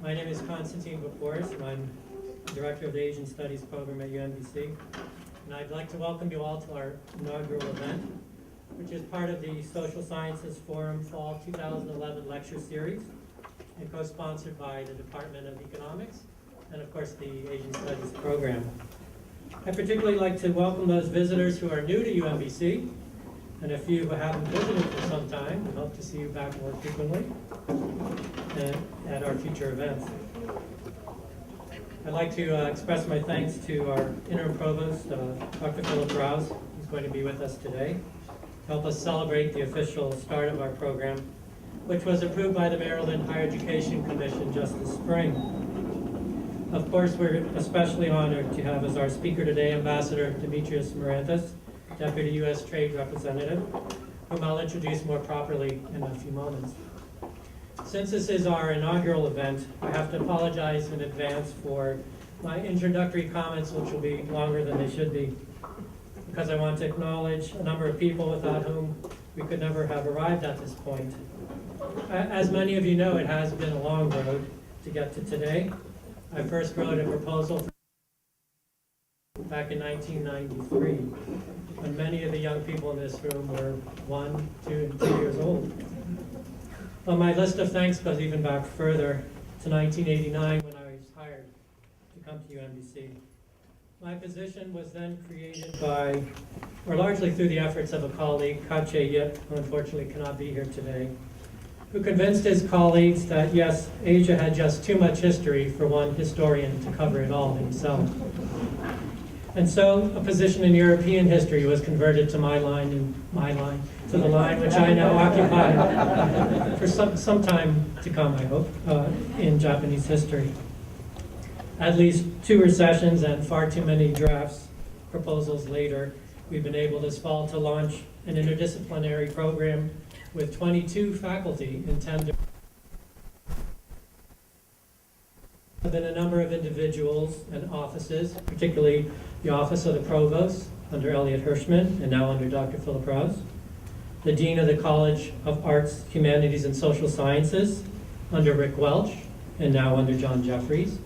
My name is Constantine Baucus, and I'm Director of the Asian Studies Program at UMBC. And I'd like to welcome you all to our inaugural event, which is part of the Social Sciences Forum Fall 2011 Lecture Series, and co-sponsored by the Department of Economics, and of course the Asian Studies Program. I'd particularly like to welcome those visitors who are new to UMBC, and a few who haven't visited for some time. We hope to see you back more frequently and at our future events. I'd like to express my thanks to our interim provost, Dr. Philip Strauss, who's going to be with us today, to help us celebrate the official start of our program, which was approved by the Maryland Higher Education Commission just this spring. Of course, we're especially honored to have as our speaker today Ambassador Demetrios Marantis, Deputy U.S. Trade Representative, whom I'll introduce more properly in a few moments. Since this is our inaugural event, I have to apologize in advance for my introductory comments, which will be longer than they should be, because I want to acknowledge a number of people without whom we could never have arrived at this point. As many of you know, it has been a long road to get to today. I first wrote a proposal back in 1993, when many of the young people in this room were 1, 2, and 3 years old. Well, my list of thanks goes even back further to 1989 when I was hired to come to UMBC. My position was then created by, or largely through the efforts of a colleague, Ka-che Yip, who unfortunately cannot be here today, who convinced his colleagues that, yes, Asia had just too much history for one historian to cover it all himself. And so a position in European history was converted to the line which I now occupy for some time to come, I hope, in Japanese history. At least 2 recessions and far too many drafts proposals later, we've been able this fall to launch an interdisciplinary program with 22 faculty in 10 been a number of individuals and offices, particularly the Office of the Provost under Elliot Hirschman and now under Dr. Philip Rouse, the Dean of the College of Arts, Humanities, and Social Sciences under Rick Welch and now under John Jeffries,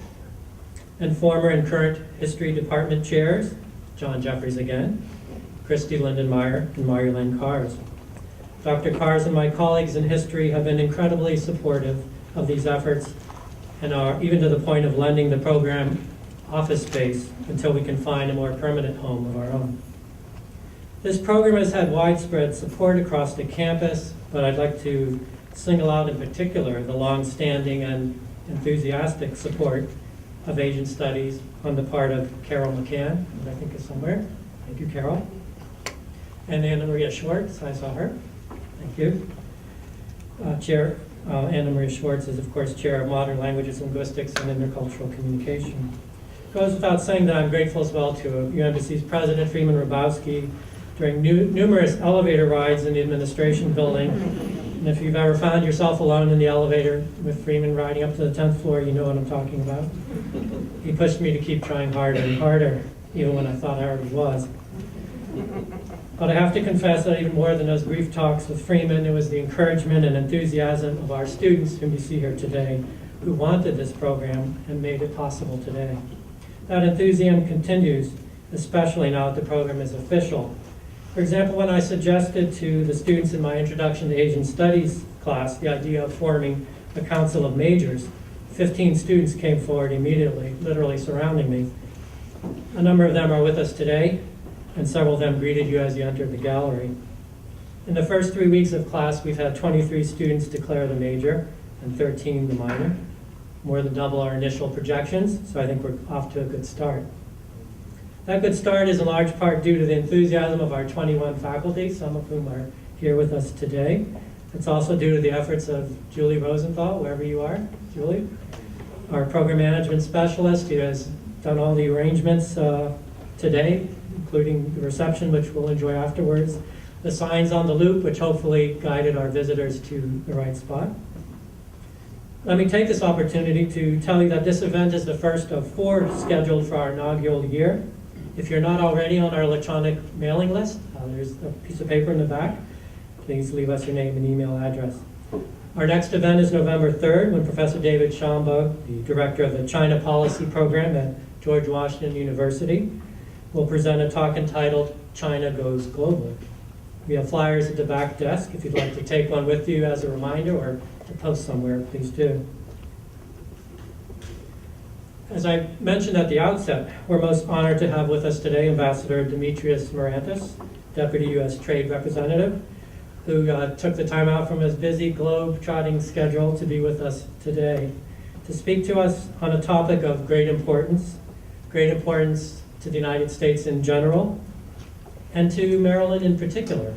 and former and current History Department chairs, John Jeffries again, Christy Lindenmeyer and Marjolaine Kars. Dr. Kars and my colleagues in history have been incredibly supportive of these efforts and are even to the point of lending the program office space until we can find a more permanent home of our own. This program has had widespread support across the campus, but I'd like to single out in particular the long-standing and enthusiastic support of Asian Studies on the part of Carol McCann, who I think is somewhere. Thank you, Carol. And Anna Maria Schwartz, I saw her. Thank you. Chair Anna Maria Schwartz is, of course, Chair of Modern Languages, Linguistics, and Intercultural Communication. It goes without saying that I'm grateful as well to UMBC's President, Freeman Hrabowski, during numerous elevator rides in the administration building. And if you've ever found yourself alone in the elevator with Freeman riding up to the 10th floor, you know what I'm talking about. He pushed me to keep trying harder and harder, even when I thought I already was. But I have to confess that even more than those brief talks with Freeman, it was the encouragement and enthusiasm of our students whom you see here today, who wanted this program and made it possible today. That enthusiasm continues, especially now that the program is official. For example, when I suggested to the students in my Introduction to Asian Studies class the idea of forming a council of majors, 15 students came forward immediately, literally surrounding me. A number of them are with us today, and several of them greeted you as you entered the gallery. In the first 3 weeks of class, we've had 23 students declare the major and 13 the minor, more than double our initial projections, so I think we're off to a good start. That good start is in large part due to the enthusiasm of our 21 faculty, some of whom are here with us today. It's also due to the efforts of Julie Rosenthal, wherever you are, Julie, our program management specialist, who has done all the arrangements today, including the reception, which we'll enjoy afterwards, the signs on the loop, which hopefully guided our visitors to the right spot. Let me take this opportunity to tell you that this event is the first of 4 scheduled for our inaugural year. If you're not already on our electronic mailing list, there's a piece of paper in the back. Please leave us your name and email address. Our next event is November 3rd, when Professor David Shambo, the director of the China Policy Program at George Washington University, will present a talk entitled China Goes Global. We have flyers at the back desk. If you'd like to take one with you as a reminder or to post somewhere, please do. As I mentioned at the outset, we're most honored to have with us today Ambassador Demetrios Marantis, Deputy U.S. Trade Representative, who took the time out from his busy globe-trotting schedule to be with us today to speak to us on a topic of great importance to the United States in general, and to Maryland in particular.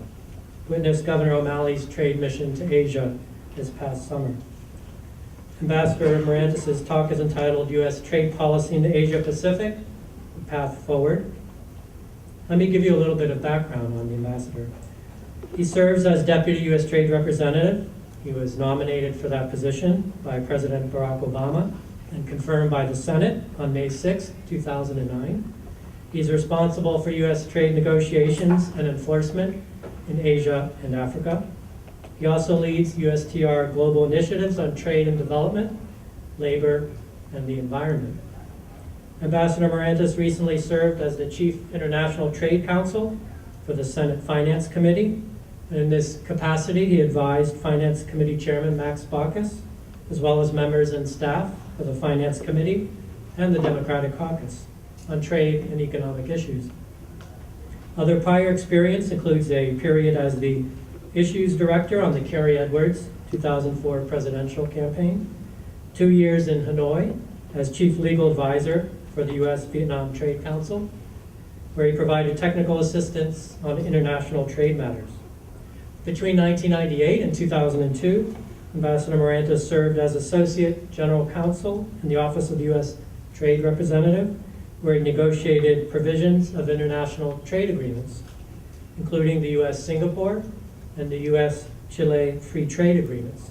Witness Governor O'Malley's trade mission to Asia this past summer. Ambassador Marantis' talk is entitled U.S. Trade Policy in the Asia-Pacific, The Path Forward. Let me give you a little bit of background on the ambassador. He serves as Deputy U.S. Trade Representative. He was nominated for that position by President Barack Obama and confirmed by the Senate on May 6, 2009. He's responsible for U.S. trade negotiations and enforcement in Asia and Africa. He also leads USTR global initiatives on trade and development, labor, and the environment. Ambassador Marantis recently served as the Chief International Trade Counsel for the Senate Finance Committee. And in this capacity, he advised Finance Committee Chairman Max Baucus, as well as members and staff of the Finance Committee and the Democratic Caucus on trade and economic issues. Other prior experience includes a period as the Issues Director on the Kerry-Edwards 2004 presidential campaign, 2 years in Hanoi as Chief Legal Advisor for the U.S Vietnam Trade Council, where he provided technical assistance on international trade matters. Between 1998 and 2002, Ambassador Marantis served as Associate General Counsel in the Office of the U.S. Trade Representative, where he negotiated provisions of international trade agreements, including the U.S. Singapore and the U.S. Chile Free Trade Agreements,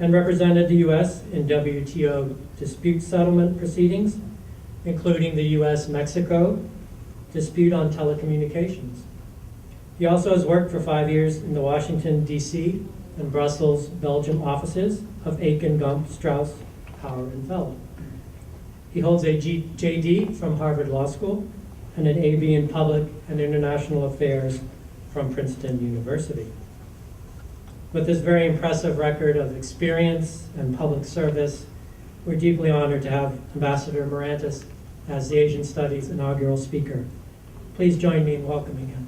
and represented the U.S. in WTO dispute settlement proceedings, including the U.S. Mexico dispute on telecommunications. He also has worked for 5 years in the Washington, D.C. and Brussels, Belgium offices of Akin, Gump, Strauss, Hauer Feld. He holds a JD from Harvard Law School and an AB in Public and International Affairs from Princeton University. With this very impressive record of experience and public service, we're deeply honored to have Ambassador Marantis as the Asian Studies inaugural speaker. Please join me in welcoming him.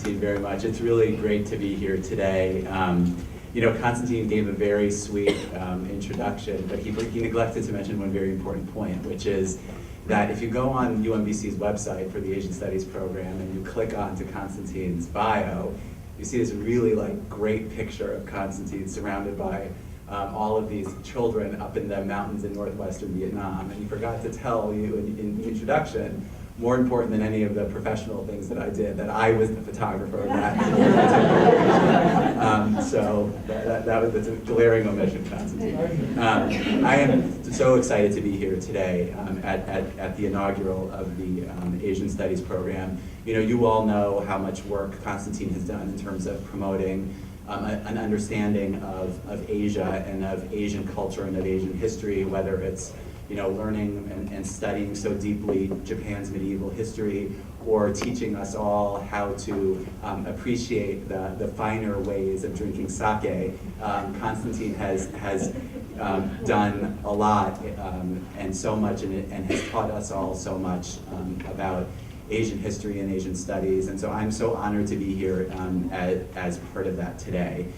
Very much. It's really great to be here today. Constantine gave a very sweet introduction, but he neglected to mention one very important point, which is that if you go on UMBC's website for the Asian Studies program and you click onto Constantine's bio, you see this really great picture of Constantine surrounded by all of these children up in the mountains in northwestern Vietnam. And he forgot to tell you in the introduction, more important than any of the professional things that I did, that I was the photographer of that. So that's a glaring omission, Constantine. I am so excited to be here today at the inaugural of the Asian Studies program. You all know how much work Constantine has done in terms of promoting an understanding of Asia and of Asian culture and of Asian history, whether it's learning and studying so deeply Japan's medieval history, or teaching us all how to appreciate the finer ways of drinking sake. Constantine has done a lot and so much in it, and has taught us all so much about Asian history and Asian studies, and so I'm so honored to be here as part of that today.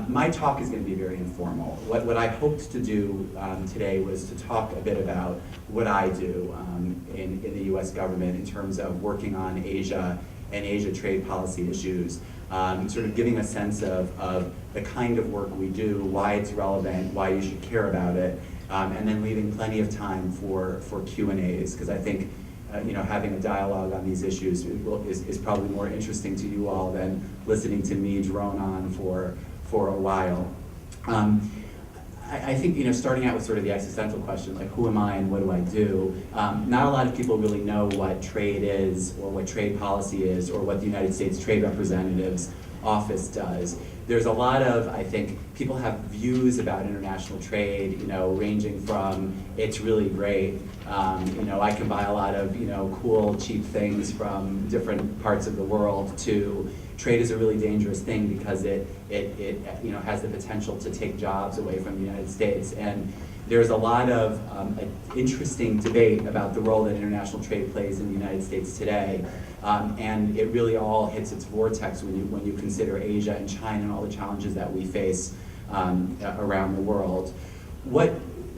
My talk is going to be very informal. What I hoped to do today was to talk a bit about what I do in the U.S. government in terms of working on Asia and Asia trade policy issues, sort of giving a sense of the kind of work we do, why it's relevant, why you should care about it, and then leaving plenty of time for Q&As, because I think having a dialogue on these issues is probably more interesting to you all than listening to me drone on for a while. I think, starting out with sort of the existential question, like who am I and what do I do? Not a lot of people really know what trade is or what trade policy is or what the United States Trade Representative's office does. There's a lot of, I think, people have views about international trade, ranging from it's really great, I can buy a lot of, cool, cheap things from different parts of the world, to trade is a really dangerous thing because it has the potential to take jobs away from the United States. And there's a lot of interesting debate about the role that international trade plays in the United States today. And it really all hits its vortex when you consider Asia and China and all the challenges that we face around the world.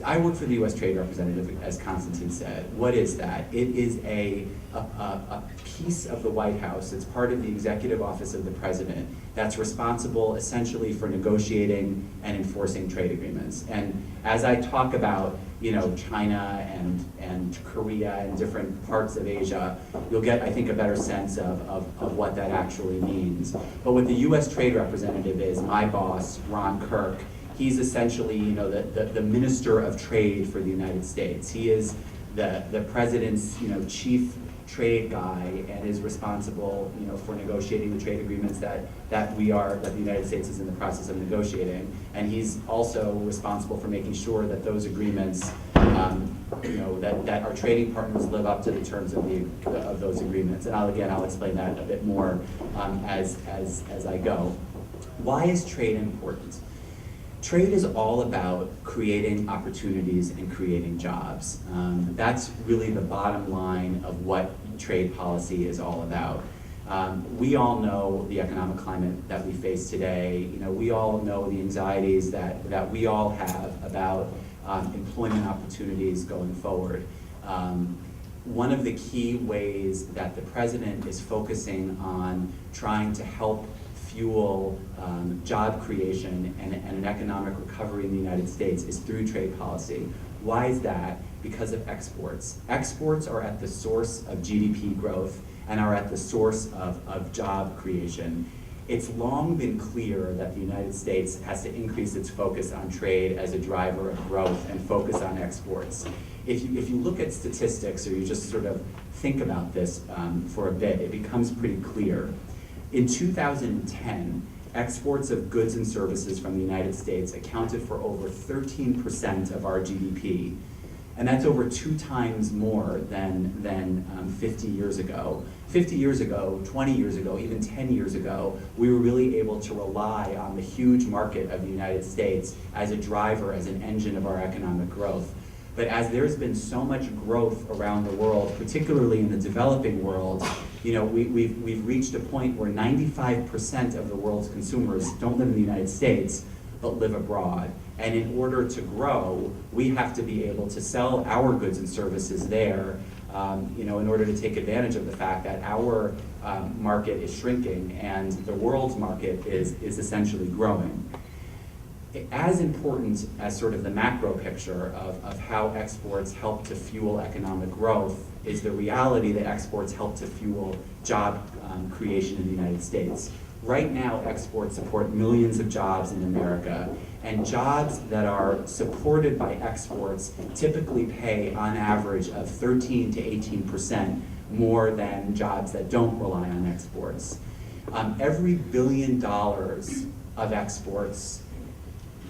I work for the U.S. Trade Representative, as Constantine said. What is that? It is a piece of the White House. It's part of the Executive Office of the President that's responsible essentially for negotiating and enforcing trade agreements. And as I talk about China and Korea and different parts of Asia, you'll get, I think, a better sense of what that actually means. But what the U.S. Trade Representative is, my boss, Ron Kirk, he's essentially, the Minister of Trade for the United States. He is the President's, chief trade guy, and is responsible, for negotiating the trade agreements that the United States is in the process of negotiating. And he's also responsible for making sure that those agreements, that our trading partners live up to the terms of those agreements. And I'll explain that a bit more as I go. Why is trade important? Trade is all about creating opportunities and creating jobs. That's really the bottom line of what trade policy is all about. We all know the economic climate that we face today. We all know the anxieties that we all have about employment opportunities going forward. One of the key ways that the President is focusing on trying to help fuel job creation and an economic recovery in the United States is through trade policy. Why is that? Because of exports. Exports are at the source of GDP growth and are at the source of job creation. It's long been clear that the United States has to increase its focus on trade as a driver of growth and focus on exports. If you look at statistics, or you just sort of think about this for a bit, it becomes pretty clear. In 2010, exports of goods and services from the United States accounted for over 13% of our GDP. And that's over 2 times more than 50 years ago. 50 years ago, 20 years ago, even 10 years ago, we were really able to rely on the huge market of the United States as a driver, as an engine of our economic growth. But as there's been so much growth around the world, particularly in the developing world, we've reached a point where 95% of the world's consumers don't live in the United States, but live abroad. And in order to grow, we have to be able to sell our goods and services there, in order to take advantage of the fact that our market is shrinking and the world's market is essentially growing. As important as sort of the macro picture of how exports help to fuel economic growth is the reality that exports help to fuel job creation in the United States. Right now, exports support millions of jobs in America, and jobs that are supported by exports typically pay on average of 13 to 18% more than jobs that don't rely on exports. Every $1 billion of exports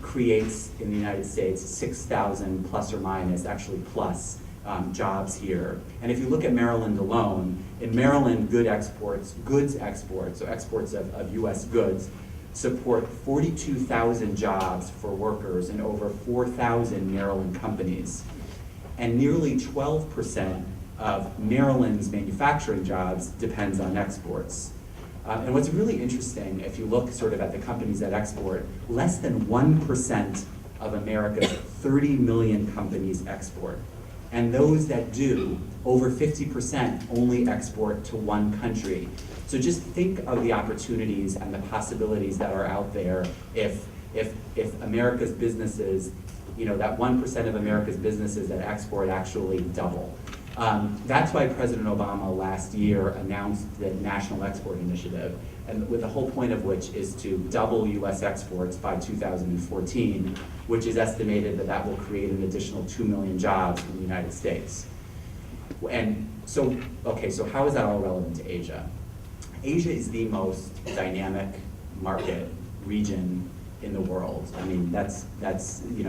creates in the United States 6,000 plus or minus, actually plus, jobs here. And if you look at Maryland alone, in Maryland, goods exports, so exports of U.S. goods, support 42,000 jobs for workers in over 4,000 Maryland companies. And nearly 12% of Maryland's manufacturing jobs depends on exports. And what's really interesting, if you look sort of at the companies that export, less than 1% of America's 30 million companies export. And those that do, over 50% only export to one country. So just think of the opportunities and the possibilities that are out there if America's businesses, that 1% of America's businesses that export actually double. That's why President Obama last year announced the National Export Initiative, and with the whole point of which is to double U.S. exports by 2014, which is estimated that that will create an additional 2 million jobs in the United States. And so, okay, so how is that all relevant to Asia? Asia is the most dynamic market region in the world. I mean, that's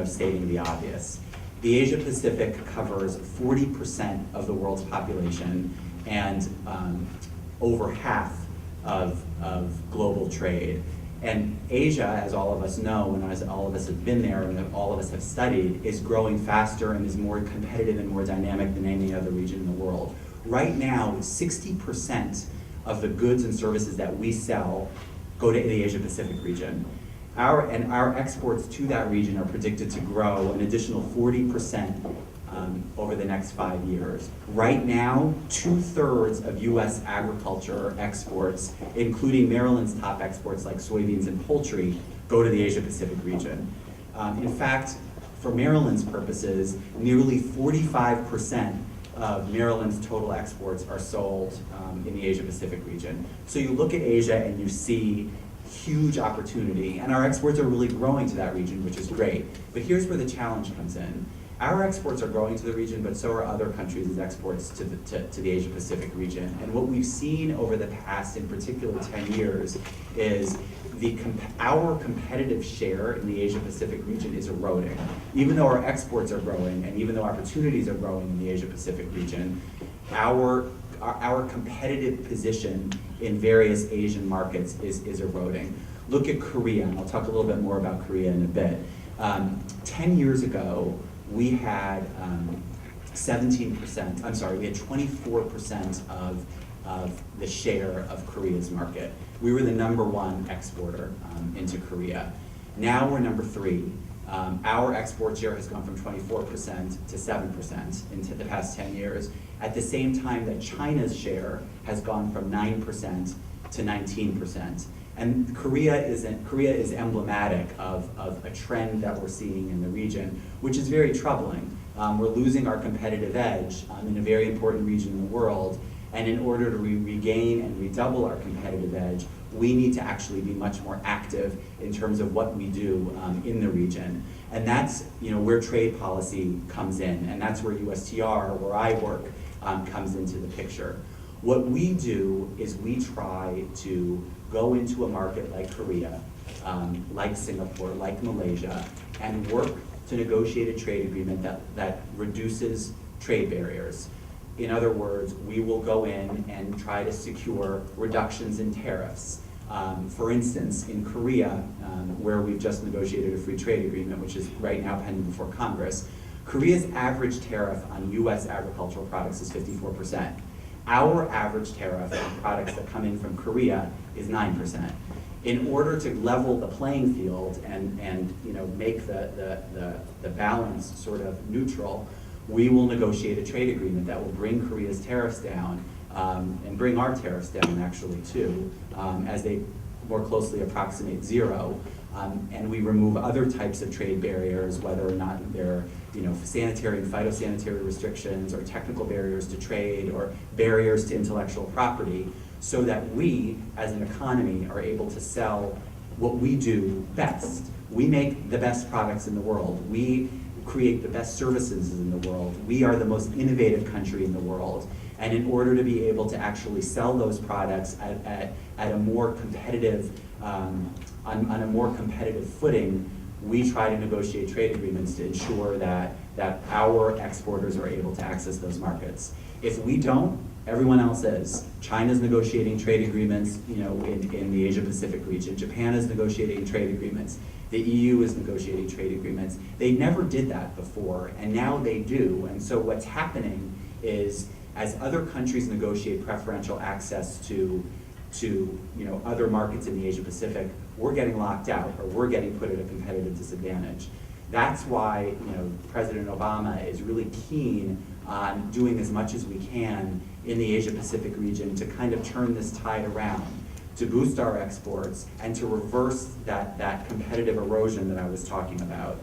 stating the obvious. The Asia Pacific covers 40% of the world's population and over half of global trade. And Asia, as all of us know, and as all of us have been there and all of us have studied, is growing faster and is more competitive and more dynamic than any other region in the world. Right now, 60% of the goods and services that we sell go to the Asia Pacific region. Our exports to that region are predicted to grow an additional 40% over the next 5 years. Right now, 2/3 of U.S. agriculture exports, including Maryland's top exports like soybeans and poultry, go to the Asia Pacific region. In fact, for Maryland's purposes, nearly 45% of Maryland's total exports are sold in the Asia Pacific region. So you look at Asia and you see huge opportunity, and our exports are really growing to that region, which is great. But here's where the challenge comes in. Our exports are growing to the region, but so are other countries' exports to the Asia Pacific region. And what we've seen over the past, in particular 10 years, is our competitive share in the Asia Pacific region is eroding. Even though our exports are growing, and even though opportunities are growing in the Asia Pacific region, our competitive position in various Asian markets is eroding. Look at Korea, and I'll talk a little bit more about Korea in a bit. 10 years ago, we had 24% of the share of Korea's market. We were the #1 exporter into Korea. Now we're #3. Our export share has gone from 24% to 7% in the past 10 years, at the same time that China's share has gone from 9% to 19%. And Korea is emblematic of a trend that we're seeing in the region, which is very troubling. We're losing our competitive edge in a very important region in the world, and in order to regain and redouble our competitive edge, we need to actually be much more active in terms of what we do in the region. And that's where trade policy comes in, and that's where USTR, where I work, comes into the picture. What we do is we try to go into a market like Korea, like Singapore, like Malaysia, and work to negotiate a trade agreement that reduces trade barriers. In other words, we will go in and try to secure reductions in tariffs. For instance, in Korea, where we've just negotiated a free trade agreement, which is right now pending before Congress, Korea's average tariff on U.S. agricultural products is 54%. Our average tariff on products that come in from Korea is 9%. In order to level the playing field and make the balance sort of neutral, we will negotiate a trade agreement that will bring Korea's tariffs down and bring our tariffs down actually too, as they more closely approximate 0. And we remove other types of trade barriers, whether or not they're sanitary and phytosanitary restrictions or technical barriers to trade or barriers to intellectual property, so that we, as an economy, are able to sell what we do best. We make the best products in the world. We create the best services in the world. We are the most innovative country in the world. And in order to be able to actually sell those products at a more competitive, on a more competitive footing, we try to negotiate trade agreements to ensure that our exporters are able to access those markets. If we don't, everyone else is. China's negotiating trade agreements, in the Asia Pacific region. Japan is negotiating trade agreements. The EU is negotiating trade agreements. They never did that before, and now they do. And so what's happening is, as other countries negotiate preferential access to other markets in the Asia Pacific, we're getting locked out, or we're getting put at a competitive disadvantage. That's why President Obama is really keen on doing as much as we can in the Asia Pacific region to kind of turn this tide around, to boost our exports and to reverse that competitive erosion that I was talking about.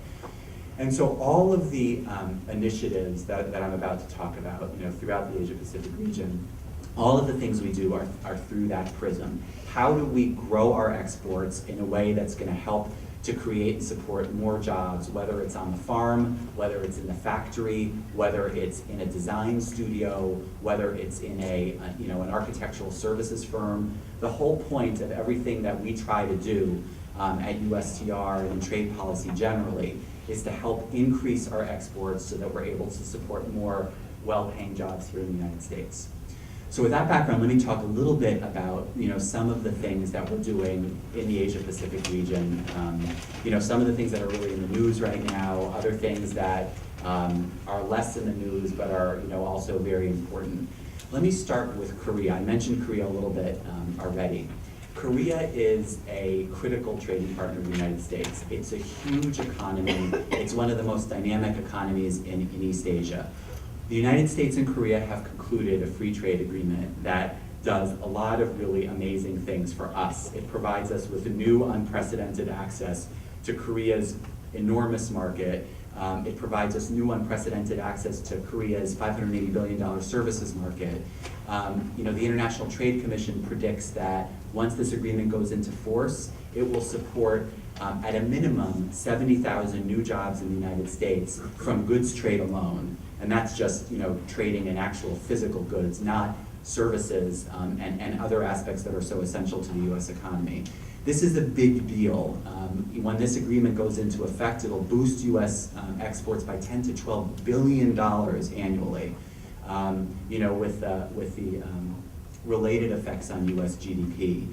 And so all of the initiatives that I'm about to talk about, throughout the Asia-Pacific region, all of the things we do are through that prism. How do we grow our exports in a way that's going to help to create and support more jobs, whether it's on the farm, whether it's in the factory, whether it's in a design studio, whether it's in an architectural services firm. The whole point of everything that we try to do at USTR and trade policy generally is to help increase our exports so that we're able to support more well-paying jobs here in the United States. So with that background, let me talk a little bit about some of the things that we're doing in the Asia-Pacific region. Some of the things that are really in the news right now, other things that are less in the news but are also very important. Let me start with Korea. I mentioned Korea a little bit already. Korea is a critical trading partner of the United States. It's a huge economy. It's one of the most dynamic economies in East Asia. The United States and Korea have concluded a free trade agreement that does a lot of really amazing things for us. It provides us with new unprecedented access to Korea's enormous market. It provides us new unprecedented access to Korea's $580 billion services market. The International Trade Commission predicts that once this agreement goes into force, it will support at a minimum 70,000 new jobs in the United States from goods trade alone. And that's just trading in actual physical goods, not services and other aspects that are so essential to the U.S. economy. This is a big deal. When this agreement goes into effect, it'll boost U.S. exports by $10 to $12 billion annually, with the related effects on U.S. GDP.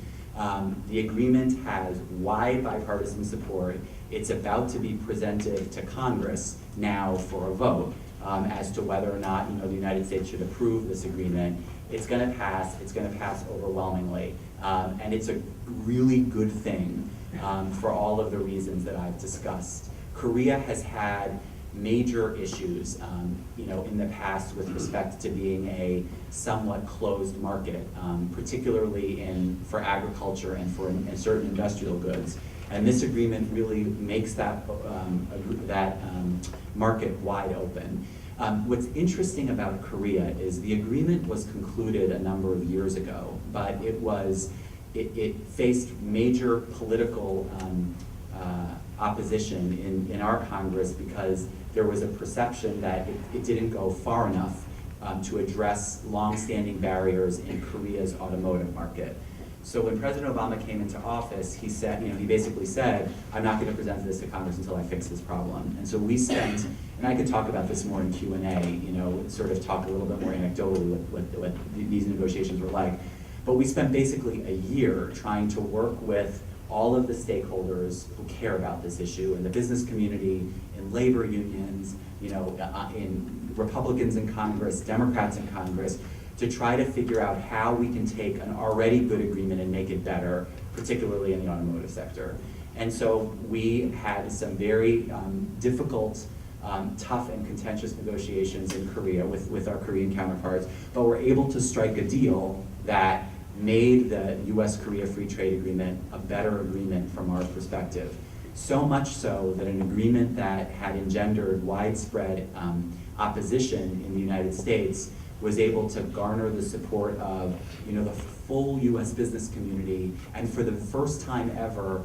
The agreement has wide bipartisan support. It's about to be presented to Congress now for a vote as to whether or not the United States should approve this agreement. It's going to pass. It's going to pass overwhelmingly, and it's a really good thing for all of the reasons that I've discussed. Korea has had major issues, in the past with respect to being a somewhat closed market, particularly for agriculture and for certain industrial goods. And this agreement really makes that market wide open. What's interesting about Korea is the agreement was concluded a number of years ago, but it faced major political opposition in our Congress because there was a perception that it didn't go far enough to address long-standing barriers in Korea's automotive market. So when President Obama came into office, he said, he basically said, I'm not going to present this to Congress until I fix this problem. And so we spent, and I could talk about this more in Q&A, sort of talk a little bit more anecdotally what these negotiations were like. But we spent basically a year trying to work with all of the stakeholders who care about this issue in the business community, in labor unions, in Republicans in Congress, Democrats in Congress, to try to figure out how we can take an already good agreement and make it better, particularly in the automotive sector. And so we had some very difficult, tough and contentious negotiations in Korea with our Korean counterparts, but were able to strike a deal that made the U.S.-Korea Free Trade Agreement a better agreement from our perspective. So much so that an agreement that had engendered widespread opposition in the United States was able to garner the support of the full U.S. business community, and for the first time ever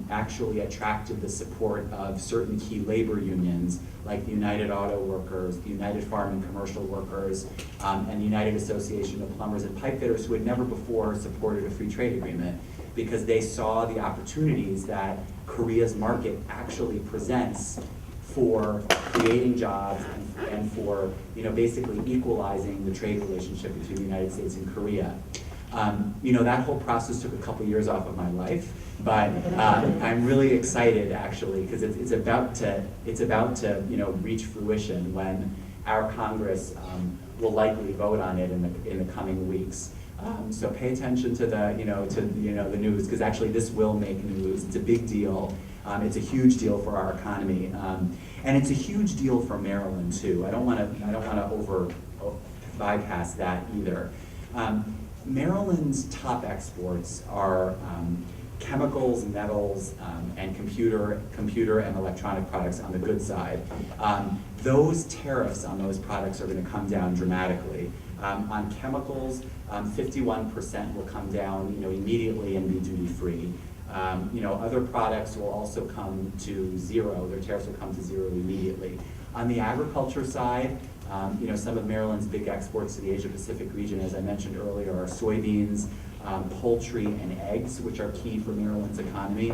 actually attracted the support of certain key labor unions like the United Auto Workers, the United Farm and Commercial Workers, and the United Association of Plumbers and Pipe Fitters, who had never before supported a free trade agreement because they saw the opportunities that Korea's market actually presents for creating jobs and for basically equalizing the trade relationship between the United States and Korea. That whole process took a couple years off of my life, but I'm really excited actually because it's about to reach fruition when our Congress will likely vote on it in the coming weeks. So pay attention to the the news because actually this will make news. It's a big deal. It's a huge deal for our economy, and it's a huge deal for Maryland too. I don't want to bypass that either. Maryland's top exports are chemicals, metals, and computer and electronic products on the goods side. Those tariffs on those products are going to come down dramatically. On chemicals, 51% will come down, immediately and be duty-free. Other products will also come to zero. Their tariffs will come to zero immediately. On the agriculture side, some of Maryland's big exports to the Asia-Pacific region, as I mentioned earlier, are soybeans, poultry, and eggs, which are key for Maryland's economy.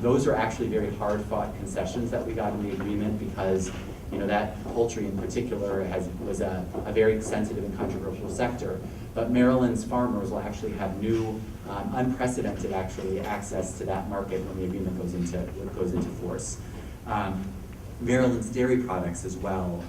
Those are actually very hard-fought concessions that we got in the agreement because that poultry in particular was a very sensitive and controversial sector. But Maryland's farmers will actually have new, unprecedented actually, access to that market when the agreement goes into force. Maryland's dairy products as well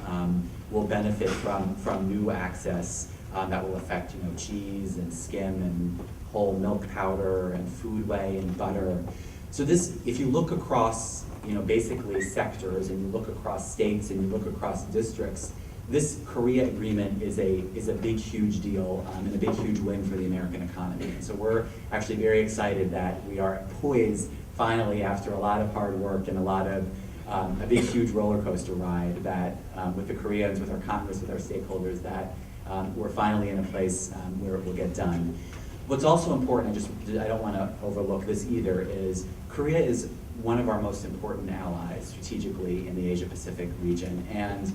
will benefit from new access that will affect cheese and skim and whole milk powder and food whey and butter. So this, if you look across basically sectors and you look across states and you look across districts, this Korea agreement is a big, huge deal and a big, huge win for the American economy. And so we're actually very excited that we are poised finally, after a lot of hard work and a big, huge roller coaster ride that with the Koreans, with our Congress, with our stakeholders, that we're finally in a place where it will get done. What's also important, I don't want to overlook this either, is Korea is one of our most important allies strategically in the Asia-Pacific region. And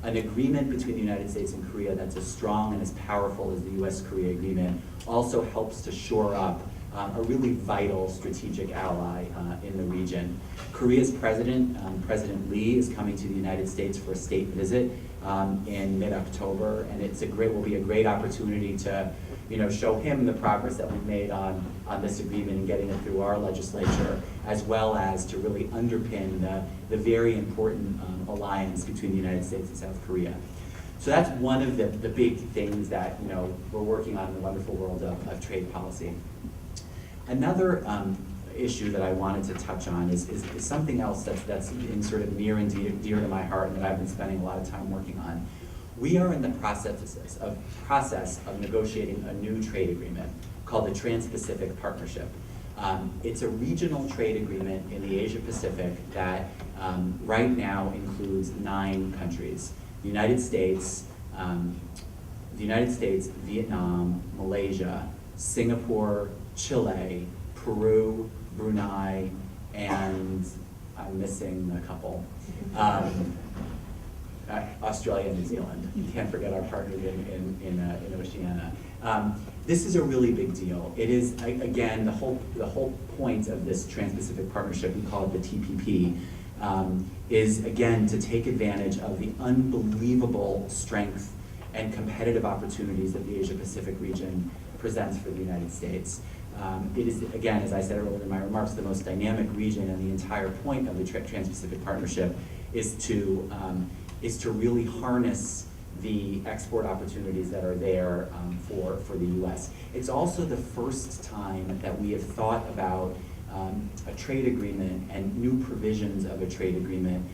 an agreement between the United States and Korea that's as strong and as powerful as the U.S.-Korea Agreement also helps to shore up a really vital strategic ally in the region. Korea's president, President Lee, is coming to the United States for a state visit in mid-October, and will be a great opportunity to show him the progress that we've made on this agreement and getting it through our legislature, as well as to really underpin the very important alliance between the United States and South Korea. So that's one of the big things that we're working on in the wonderful world of trade policy. Another issue that I wanted to touch on is something else that's in sort of near and dear to my heart and that I've been spending a lot of time working on. We are in the process of negotiating a new trade agreement called the TransPacific Partnership. It's a regional trade agreement in the Asia-Pacific that right now includes 9 countries: the United States, Vietnam, Malaysia, Singapore, Chile, Peru, Brunei, and I'm missing a couple. Australia and New Zealand. You can't forget our partners in Oceania. This is a really big deal. It is, again, the whole point of this Trans-Pacific Partnership, we call it the TPP, is again to take advantage of the unbelievable strength and competitive opportunities that the Asia-Pacific region presents for the United States. It is, again, as I said earlier in my remarks, the most dynamic region, and the entire point of the Trans-Pacific Partnership is to really harness the export opportunities that are there for the U.S. It's also the first time that we have thought about a trade agreement and new provisions of a trade agreement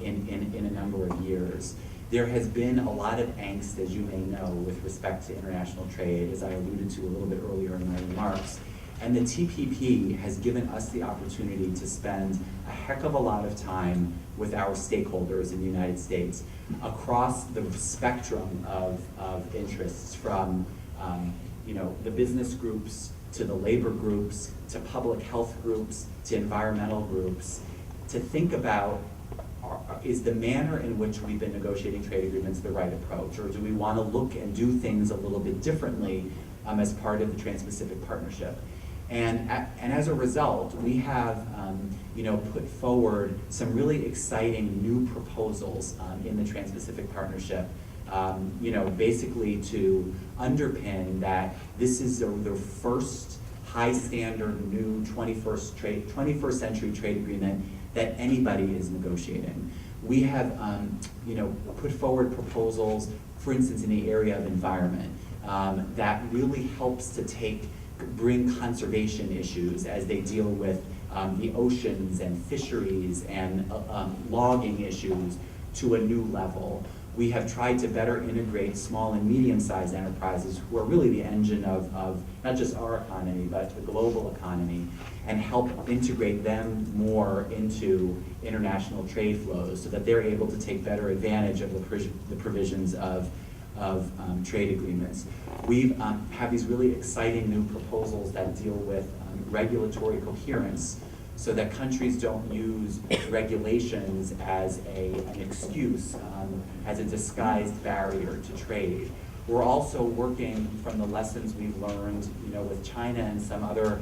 in a number of years. There has been a lot of angst, as you may know, with respect to international trade, as I alluded to a little bit earlier in my remarks. And the TPP has given us the opportunity to spend a heck of a lot of time with our stakeholders in the United States across the spectrum of interests, from the business groups to the labor groups to public health groups to environmental groups, to think about, is the manner in which we've been negotiating trade agreements the right approach, or do we want to look and do things a little bit differently as part of the Trans-Pacific Partnership? And as a result, we have put forward some really exciting new proposals in the Trans-Pacific Partnership, basically to underpin that this is the first high standard new 21st century trade agreement that anybody is negotiating. We have put forward proposals, for instance, in the area of environment, that really helps to bring conservation issues as they deal with the oceans and fisheries and logging issues to a new level. we have tried to better integrate small and medium-sized enterprises who are really the engine of not just our economy, but the global economy, and help integrate them more into international trade flows so that they're able to take better advantage of the provisions of trade agreements. We have these really exciting new proposals that deal with regulatory coherence so that countries don't use regulations as an excuse, as a disguised barrier to trade. We're also working from the lessons we've learned, with China and some other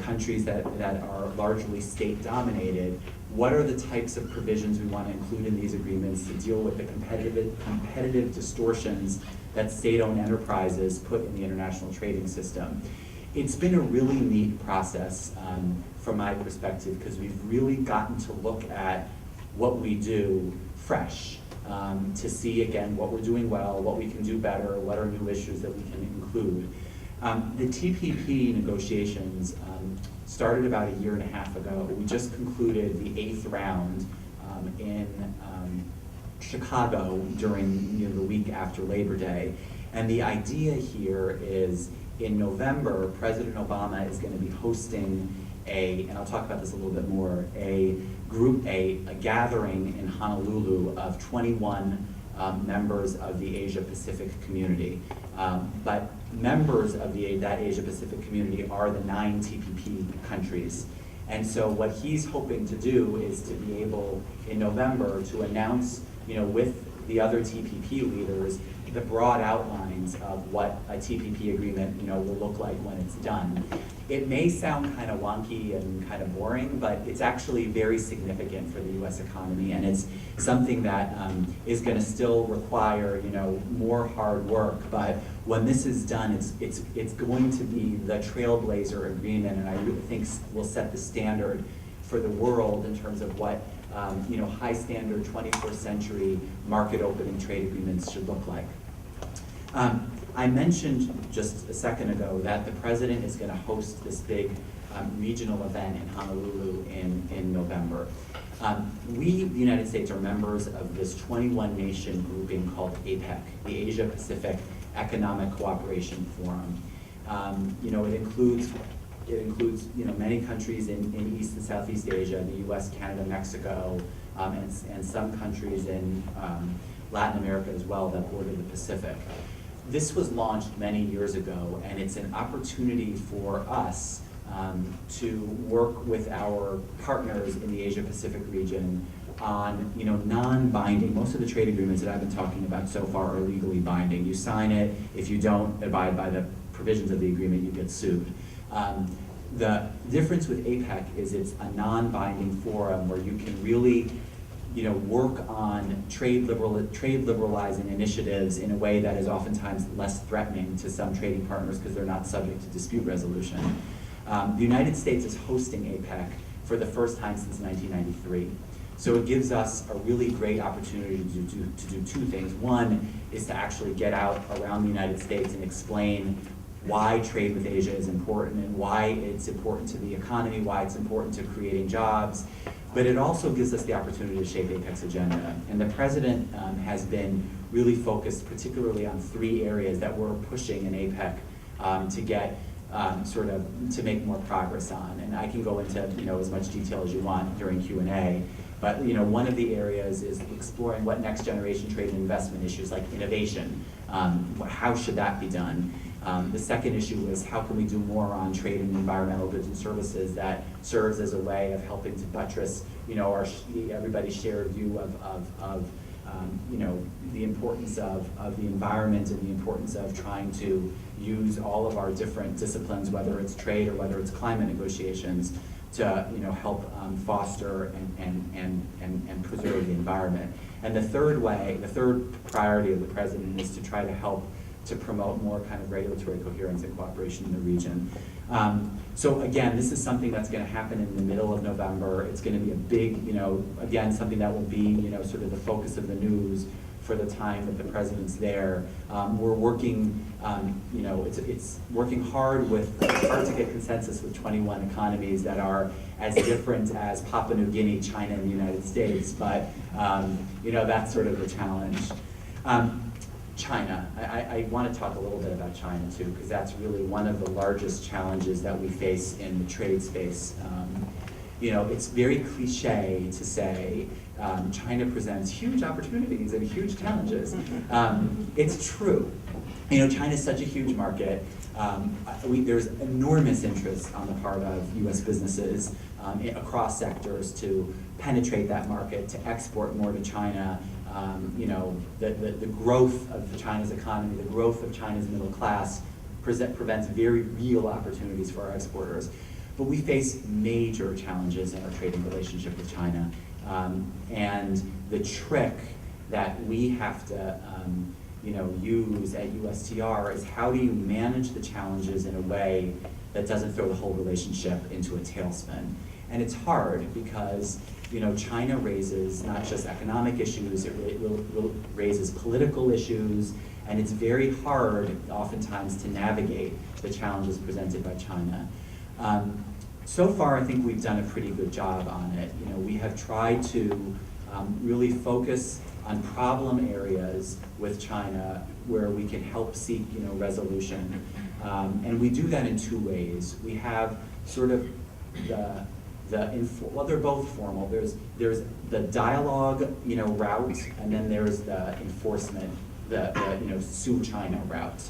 countries that are largely state-dominated. What are the types of provisions we want to include in these agreements to deal with the competitive distortions that state-owned enterprises put in the international trading system? It's been a really neat process from my perspective, because we've really gotten to look at what we do fresh, to see again what we're doing well, what we can do better, what are new issues that we can include. The TPP negotiations started about a year and a half ago. We just concluded the 8th round in Chicago during the week after Labor Day. And the idea here is in November, President Obama is going to be hosting and I'll talk about this a little bit more, a gathering in Honolulu of 21 members of the Asia-Pacific community. But members of that Asia-Pacific community are the 9 TPP countries. And so what he's hoping to do is to be able, in November, to announce, with the other TPP leaders, the broad outlines of what a TPP agreement, will look like when it's done. It may sound kind of wonky and kind of boring, but it's actually very significant for the U.S. economy, and it's something that is going to still require, more hard work. But when this is done, it's going to be the trailblazer agreement, and I really think will set the standard for the world in terms of what high standard 21st century market opening trade agreements should look like. I mentioned just a second ago that the president is going to host this big regional event in Honolulu in November. We, the United States, are members of this 21-nation grouping called APEC, the Asia-Pacific Economic Cooperation Forum. It includes many countries in East and Southeast Asia, the U.S., Canada, Mexico, and some countries in Latin America as well that border the Pacific. This was launched many years ago, and it's an opportunity for us to work with our partners in the Asia-Pacific region on non-binding. Most of the trade agreements that I've been talking about so far are legally binding. You sign it. If you don't abide by the provisions of the agreement, you get sued. The difference with APEC is it's a non-binding forum where you can really work on trade liberalizing initiatives in a way that is oftentimes less threatening to some trading partners because they're not subject to dispute resolution. The United States is hosting APEC for the first time since 1993. So it gives us a really great opportunity to do two things. One is to actually get out around the United States and explain why trade with Asia is important and why it's important to the economy, why it's important to creating jobs. But it also gives us the opportunity to shape APEC's agenda. And the president has been really focused particularly on 3 areas that we're pushing in APEC to get to make more progress on. And I can go into as much detail as you want during Q&A. But one of the areas is exploring what next generation trade and investment issues like innovation, how should that be done? The second issue is how can we do more on trade in environmental goods and services that serves as a way of helping to buttress, everybody's shared view of the importance of the environment and the importance of trying to use all of our different disciplines, whether it's trade or whether it's climate negotiations, to help foster and preserve the environment. And the third priority of the president is to try to help to promote more kind of regulatory coherence and cooperation in the region. So again, this is something that's going to happen in the middle of November. It's going to be a big, again, something that will be, sort of the focus of the news for the time that the president's there. We're working, it's working hard to get consensus with 21 economies that are as different as Papua New Guinea, China, and the United States, but that's sort of the challenge. China. I want to talk a little bit about China too, because that's really one of the largest challenges that we face in the trade space. You know, it's very cliche to say China presents huge opportunities and huge challenges. It's true. You know, China is such a huge market. There's enormous interest on the part of U.S. businesses across sectors to penetrate that market, to export more to China. You know, the growth of China's economy, the growth of China's middle class prevents very real opportunities for our exporters. But we face major challenges in our trading relationship with China. And the trick that we have to you know, use at USTR is how do you manage the challenges in a way that doesn't throw the whole relationship into a tailspin. And it's hard because, you know, China raises not just economic issues, it raises political issues, and it's very hard oftentimes to navigate the challenges presented by China. So far, I think we've done a pretty good job on it. You know, we have tried to really focus on problem areas with China where we can help seek, you know, resolution. And we do that in two ways. We have sort of well, they're both formal. There's the dialogue, you know, route, and then there's the enforcement, the you know, sue China route.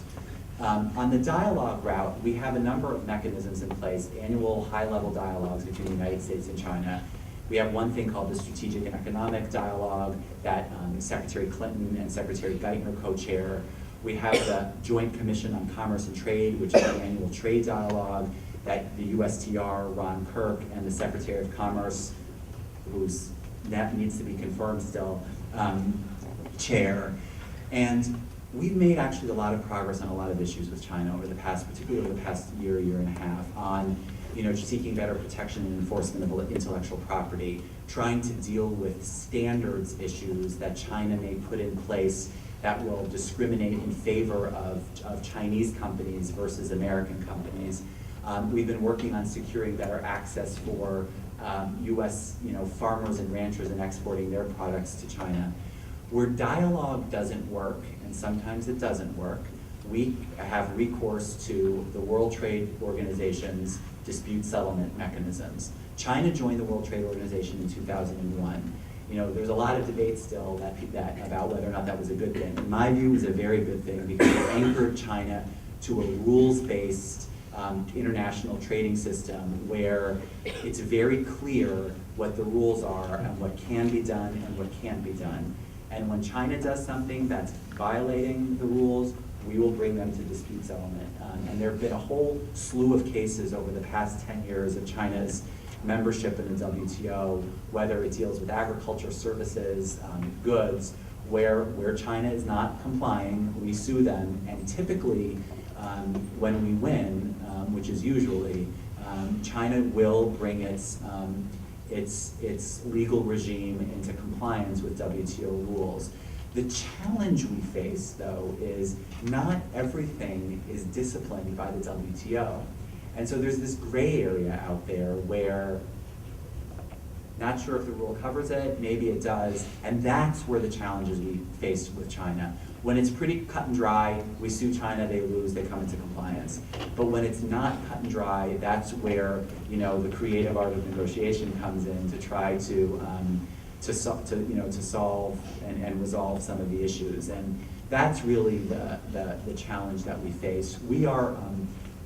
On the dialogue route, we have a number of mechanisms in place, annual high-level dialogues between the United States and China. We have one thing called the Strategic and Economic Dialogue that Secretary Clinton and Secretary Geithner co-chair. We have the Joint Commission on Commerce and Trade, which is the annual trade dialogue that the USTR, Ron Kirk, and the Secretary of Commerce, that needs to be confirmed still, chair. And we've made actually a lot of progress on a lot of issues with China over the past, particularly over the past year and a half, on, you know, seeking better protection and enforcement of intellectual property, trying to deal with standards issues that China may put in place that will discriminate in favor of Chinese companies versus American companies. We've been working on securing better access for U.S. you know, farmers and ranchers in exporting their products to China. Where dialogue doesn't work, and sometimes it doesn't work, we have recourse to the World Trade Organization's dispute settlement mechanisms. China joined the World Trade Organization in 2001. You know, there's a lot of debate still about whether or not that was a good thing. In my view, it was a very good thing because it anchored China to a rules-based international trading system where it's very clear what the rules are and what can be done and what can't be done. And when China does something that's violating the rules, we will bring them to dispute settlement. And there have been a whole slew of cases over the past 10 years of China's membership in the WTO, whether it deals with agriculture, services, goods, where China is not complying, we sue them, and typically when we win, which is usually, China will bring its legal regime into compliance with WTO rules. The challenge we face, though, is not everything is disciplined by the WTO. And so there's this gray area out there where not sure if the rule covers it, maybe it does, and that's where the challenges we face with China. When it's pretty cut and dry, we sue China, they lose, they come into compliance. But when it's not cut and dry, that's where, you know, the creative art of negotiation comes in to try to solve and resolve some of the issues. And that's really the challenge that we face. We are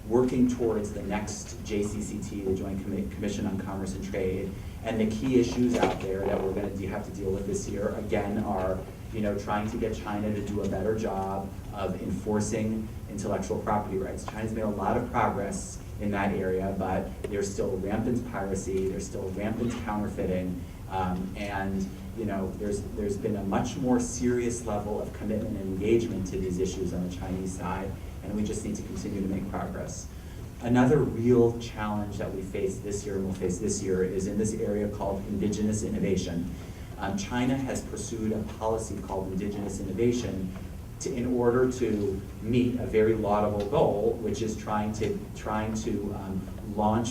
working towards the next JCCT, the Joint Commission on Commerce and Trade, and the key issues out there that we're going to have to deal with this year, again, are, you know, trying to get China to do a better job of enforcing intellectual property rights. China's made a lot of progress in that area, but there's still rampant piracy, there's still rampant counterfeiting, and, you know, there's been a much more serious level of commitment and engagement to these issues on the Chinese side, and we just need to continue to make progress. Another real challenge that we face this year and will face this year is in this area called indigenous innovation. China has pursued a policy called indigenous innovation in order to meet a very laudable goal, which is trying to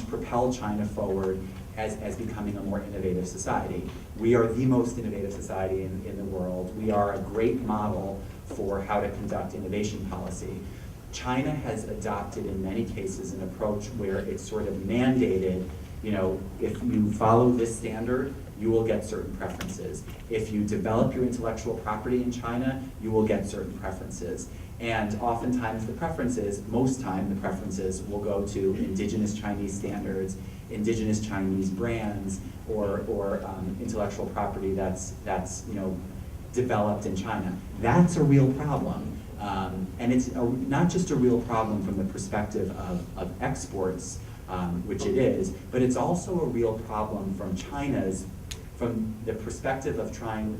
propel China forward as becoming a more innovative society. We are the most innovative society in the world. We are a great model for how to conduct innovation policy. China has adopted in many cases an approach where it's sort of mandated, you know, if you follow this standard, you will get certain preferences. If you develop your intellectual property in China, you will get certain preferences. And oftentimes the preferences, most time the preferences will go to indigenous Chinese standards, indigenous Chinese brands, or intellectual property that's you know, developed in China. That's a real problem. And it's not just a real problem from the perspective of exports, which it is, but it's also a real problem from from the perspective of China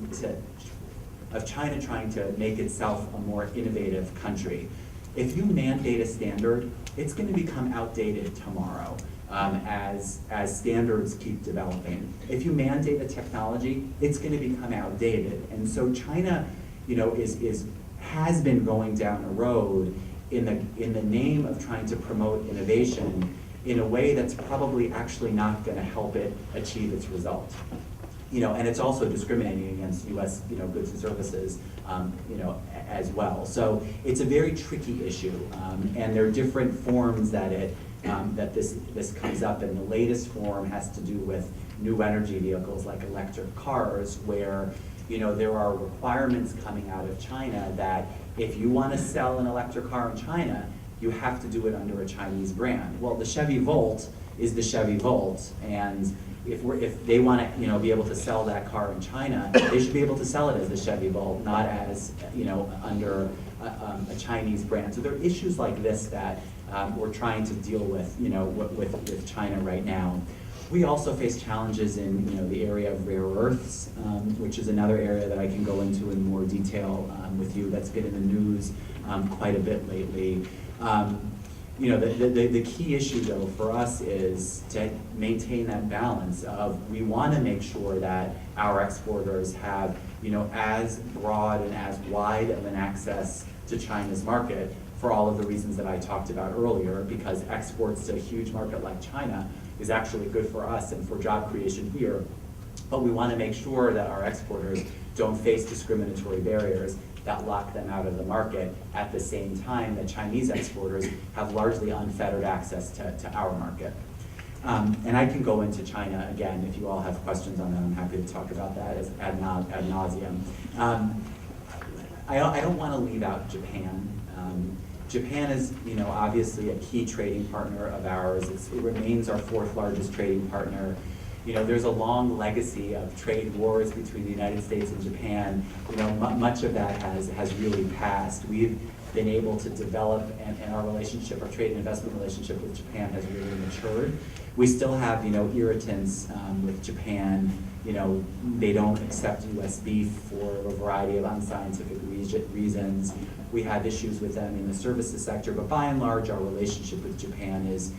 trying to make itself a more innovative country. If you mandate a standard, it's going to become outdated tomorrow as standards keep developing. If you mandate a technology, it's going to become outdated. And so China, you know, has been going down a road in the name of trying to promote innovation in a way that's probably actually not going to help it achieve its result. You know, and it's also discriminating against U.S. you know, goods and services, you know, as well. So it's a very tricky issue, and there are different forms that that this comes up. And the latest form has to do with new energy vehicles like electric cars, where you know there are requirements coming out of China that if you want to sell an electric car in China, you have to do it under a Chinese brand. Well, the Chevy Volt is the Chevy Volt, and if they want to, you know, be able to sell that car in China, they should be able to sell it as the Chevy Volt, not as, you know, under a Chinese brand. So there are issues like this that we're trying to deal with, you know, with China right now. We also face challenges in, you know, the area of rare earths, which is another area that I can go into in more detail with you. That's been in the news quite a bit lately. You know, the key issue though for us is to maintain that balance of we want to make sure that our exporters have, you know, as broad and as wide of an access to China's market for all of the reasons that I talked about earlier, because exports to a huge market like China is actually good for us and for job creation here. But we want to make sure that our exporters don't face discriminatory barriers that lock them out of the market at the same time that Chinese exporters have largely unfettered access to our market. And I can go into China again if you all have questions on that. I'm happy to talk about that ad nauseum. I don't want to leave out Japan. Japan is, you know, obviously a key trading partner of ours. It remains our fourth largest trading partner. You know, there's a long legacy of trade wars between the United States and Japan. You know, much of that has really passed. We've been able to develop, and our relationship, our trade and investment relationship with Japan has really matured. We still have, you know, irritants with Japan. You know, they don't accept U.S. beef for a variety of unscientific reasons. We have issues with them in the services sector, but by and large, our relationship with Japan is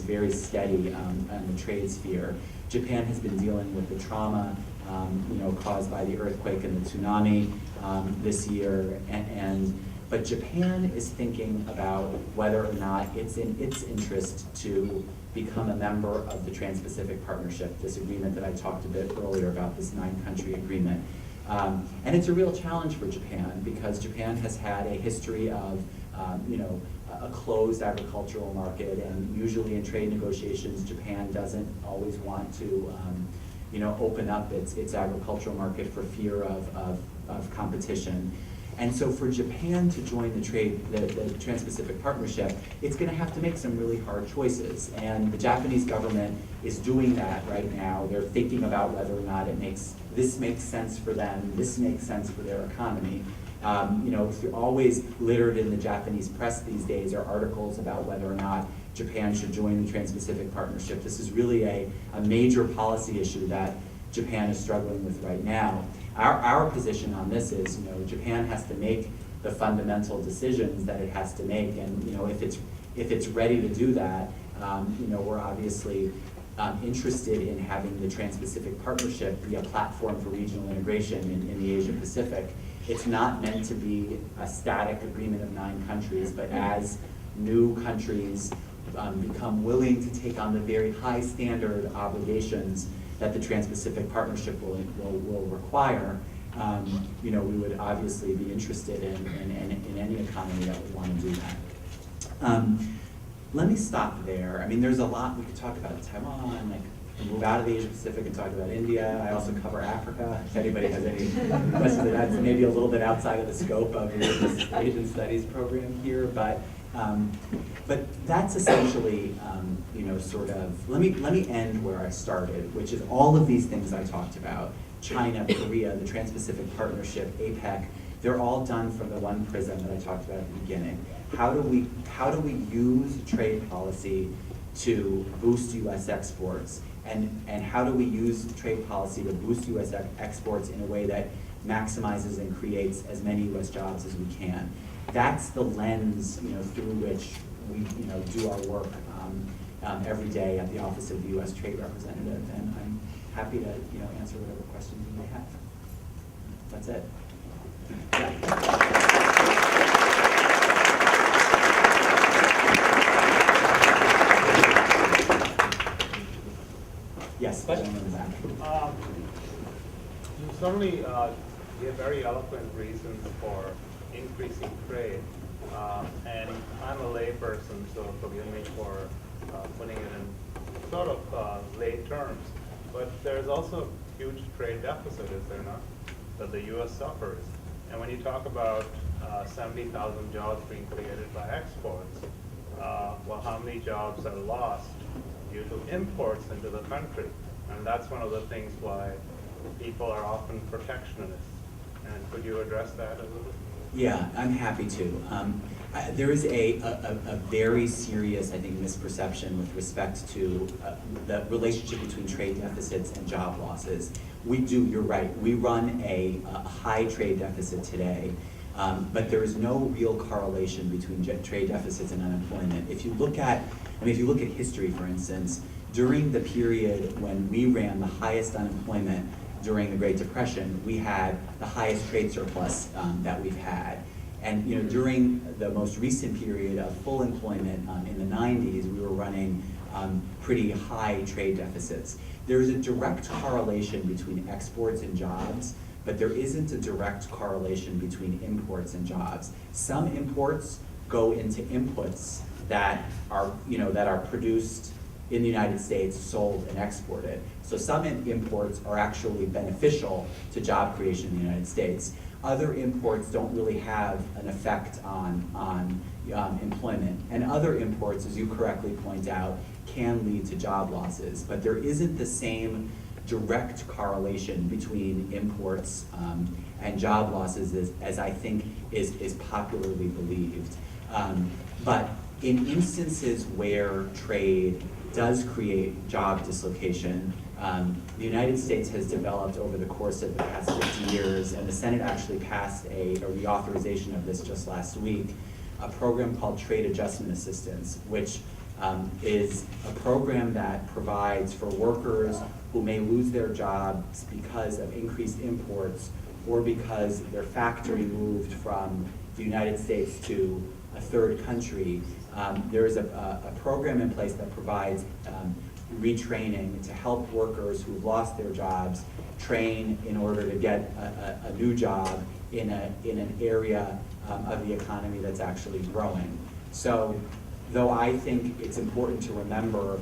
very steady in the trade sphere. Japan has been dealing with the trauma, you know, caused by the earthquake and the tsunami this year, but Japan is thinking about whether or not it's in its interest to become a member of the TransPacific Partnership, this agreement that I talked a bit earlier about, this 9-country agreement. And it's a real challenge for Japan because Japan has had a history of, you know, a closed agricultural market, and usually in trade negotiations, Japan doesn't always want to, you know, open up its agricultural market for fear of competition. And so for Japan to join the Trans-Pacific Partnership, it's going to have to make some really hard choices. And the Japanese government is doing that right now. They're thinking about whether or not this makes sense for them, this makes sense for their economy. You know, always littered in the Japanese press these days are articles about whether or not Japan should join the Trans-Pacific Partnership. This is really a major policy issue that Japan is struggling with right now. Our position on this is, you know, Japan has to make the fundamental decisions that it has to make, and you know, if it's ready to do that, you know, we're obviously interested in having the Trans-Pacific Partnership be a platform for regional integration in the Asia Pacific. It's not meant to be a static agreement of 9 countries, but as new countries become willing to take on the very high standard obligations that the Trans-Pacific Partnership will require, we would obviously be interested in any economy that would want to do that. Let me stop there. I mean, there's a lot we could talk about Taiwan, like move out of the Asia Pacific and talk about India. I also cover Africa. If anybody has any questions, that's maybe a little bit outside of the scope of this Asian Studies program here, but that's essentially, sort of, let me end where I started, which is all of these things I talked about, China, Korea, the Trans-Pacific Partnership, APEC, they're all done from the one prism that I talked about at the beginning. How do we use trade policy to boost U.S. exports? And how do we use trade policy to boost U.S. exports in a way that maximizes and creates as many U.S. jobs as we can? That's the lens, through which we, do our work every day at the Office of the U.S. Trade Representative, and I'm happy to, answer whatever questions you may have. That's it. Yeah. Yes, question in the back. You certainly give very eloquent reasons for increasing trade, and I'm a layperson, so forgive me for putting it in sort of lay terms, but there's also a huge trade deficit, is there not, that the U.S. suffers. And when you talk about 70,000 jobs being created by exports, well, how many jobs are lost due to imports into the country? And that's one of the things why people are often protectionist. And could you address that a little bit? Yeah, I'm happy to. There is a very serious, I think, misperception with respect to the relationship between trade deficits and job losses. We do, you're right, we run a high trade deficit today, but there is no real correlation between trade deficits and unemployment. If you look at history, for instance, during the period when we ran the highest unemployment during the Great Depression, we had the highest trade surplus that we've had. And during the most recent period of full employment in the 90s, we were running pretty high trade deficits. There is a direct correlation between exports and jobs, but there isn't a direct correlation between imports and jobs. Some imports go into inputs that are produced in the United States, sold and exported. So some imports are actually beneficial to job creation in the United States. Other imports don't really have an effect on employment. And other imports, as you correctly point out, can lead to job losses. But there isn't the same direct correlation between imports and job losses as I think is popularly believed. But in instances where trade does create job dislocation, the United States has developed over the course of the past 50 years, and the Senate actually passed a reauthorization of this just last week, a program called Trade Adjustment Assistance, which is a program that provides for workers who may lose their jobs because of increased imports or because their factory moved from the United States to a third country. There is a program in place that provides retraining to help workers who've lost their jobs train in order to get a new job in an area of the economy that's actually growing. So, though I think it's important to remember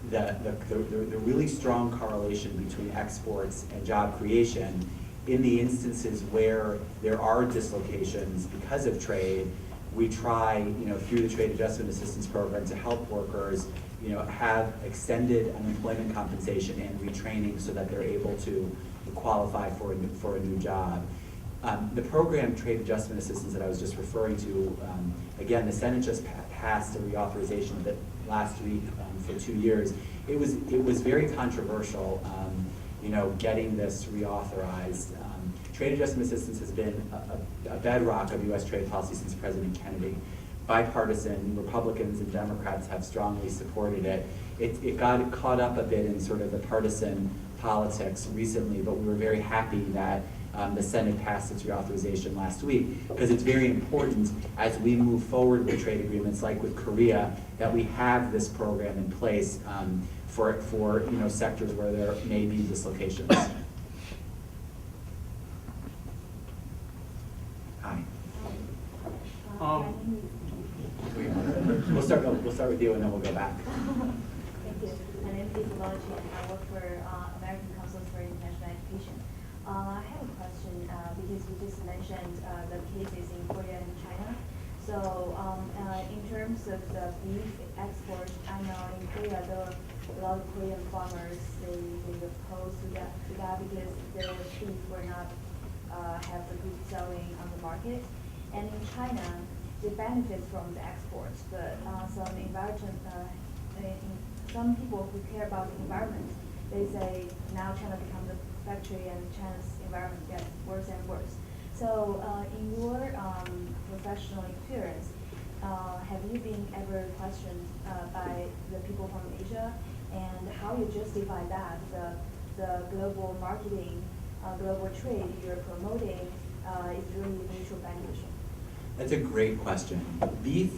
the really strong correlation between exports and job creation, in the instances where there are dislocations because of trade, we try, through the Trade Adjustment Assistance Program to help workers, have extended unemployment compensation and retraining so that they're able to qualify for a new job. The program, Trade Adjustment Assistance, that I was just referring to, again, the Senate just passed a reauthorization of it last week for 2 years. It was very controversial, getting this reauthorized. Trade Adjustment Assistance has been a bedrock of U.S. trade policy since President Kennedy. Bipartisan, Republicans and Democrats have strongly supported it. It got caught up a bit in sort of the partisan politics recently, but we were very happy that the Senate passed its reauthorization last week, because it's very important as we move forward with trade agreements like with Korea that we have this program in place for sectors where there may be dislocations. Hi. We'll start with you, and then we'll go back. Thank you. My name is Erosion, and I work for American Council for International Education. I have a question because you just mentioned the cases in Korea and China. So in terms of the beef export, I know in Korea there are a lot of Korean farmers, they oppose to that because their beef will not have the good selling on the market. And in China, they benefit from the exports, but some people who care about the environment, they say now China becomes a factory and China's environment gets worse and worse. So in your professional experience, have you been ever questioned by the people from Asia, and how you justify that the global marketing, global trade you're promoting is really mutually beneficial? That's a great question. The beef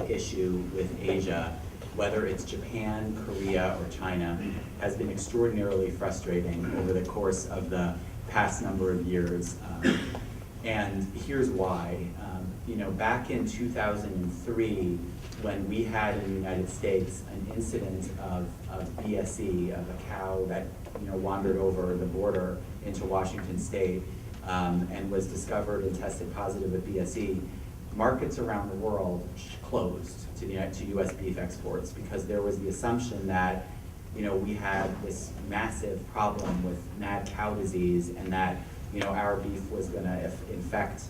issue with Asia, whether it's Japan, Korea, or China, has been extraordinarily frustrating over the course of the past number of years. And here's why. Back in 2003, when we had in the United States an incident of BSE, of a cow that wandered over the border into Washington State, and was discovered and tested positive with BSE, markets around the world closed to U.S. beef exports, because there was the assumption that we had this massive problem with mad cow disease, and that our beef was going to infect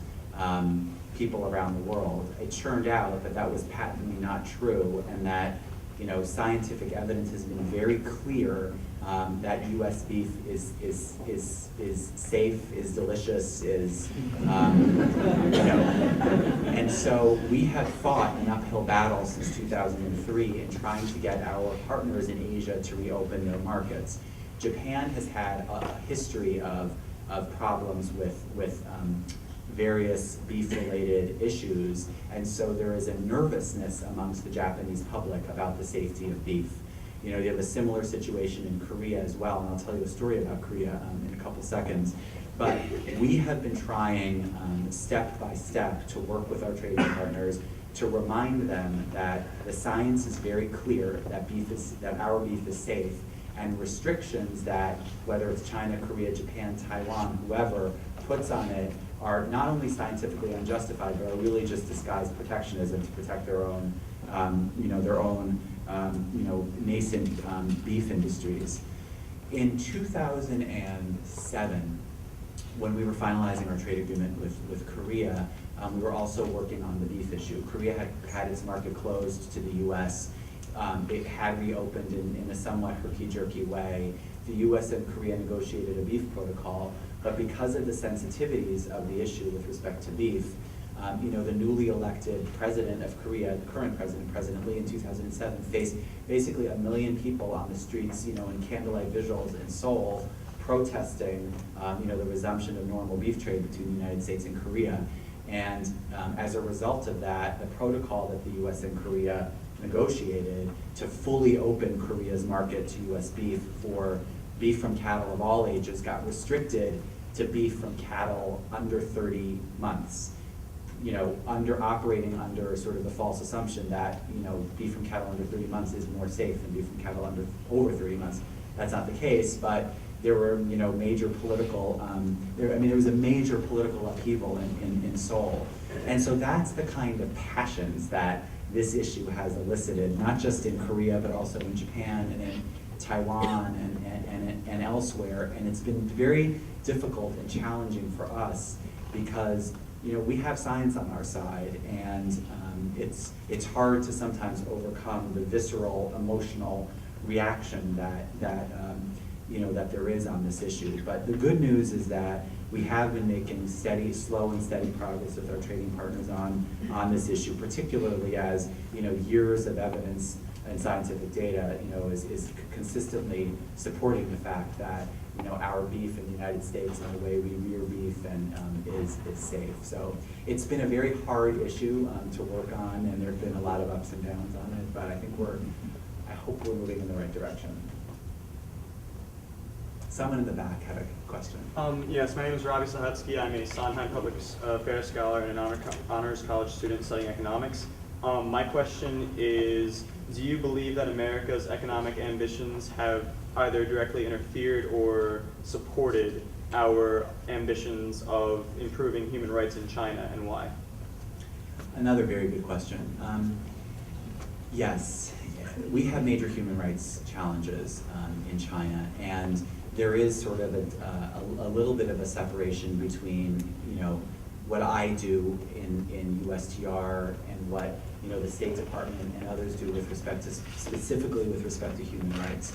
people around the world. It turned out that that was patently not true, and that scientific evidence has been very clear that U.S. beef is safe, is delicious, and so we have fought an uphill battle since 2003 in trying to get our partners in Asia to reopen their markets. Japan has had a history of problems with various beef-related issues, and so there is a nervousness amongst the Japanese public about the safety of beef. You have a similar situation in Korea as well, and I'll tell you a story about Korea in a couple seconds. But we have been trying step by step to work with our trading partners to remind them that the science is very clear that our beef is safe, and restrictions that, whether it's China, Korea, Japan, Taiwan, whoever puts on it, are not only scientifically unjustified, but are really just disguised protectionism to protect their own, nascent beef industries. In 2007, when we were finalizing our trade agreement with Korea, we were also working on the beef issue. Korea had its market closed to the U.S. It had reopened in a somewhat herky-jerky way. The U.S. and Korea negotiated a beef protocol, but because of the sensitivities of the issue with respect to beef, the newly elected president of Korea, the current president, President Lee, in 2007, faced basically 1 million people on the streets, in candlelight visuals in Seoul, protesting, the resumption of normal beef trade between the United States and Korea. And as a result of that, the protocol that the U.S. and Korea negotiated to fully open Korea's market to U.S. beef for beef from cattle of all ages got restricted to beef from cattle under 30 months. Operating under sort of the false assumption that, beef from cattle under 30 months is more safe than beef from cattle over 30 months. That's not the case, but there were, major political, there was a major political upheaval in Seoul. And so that's the kind of passions that this issue has elicited, not just in Korea, but also in Japan and in Taiwan and elsewhere. And it's been very difficult and challenging for us because we have science on our side, and it's hard to sometimes overcome the visceral, emotional reaction that there is on this issue. But the good news is that we have been making slow and steady progress with our trading partners on this issue, particularly as years of evidence and scientific data, is consistently supporting the fact that, our beef in the United States and the way we rear beef and is safe. So it's been a very hard issue to work on, and there have been a lot of ups and downs on it, but I think I hope we're moving in the right direction. Someone in the back had a question. Yes, my name is Robbie Sahutsky. I'm a Sondheim Public Affairs Scholar and an honors college student studying economics. My question is, do you believe that America's economic ambitions have either directly interfered or supported our ambitions of improving human rights in China, and why? Another very good question. Yes, we have major human rights challenges in China, and there is sort of a little bit of a separation between, what I do in USTR and what, the State Department and others do specifically with respect to human rights.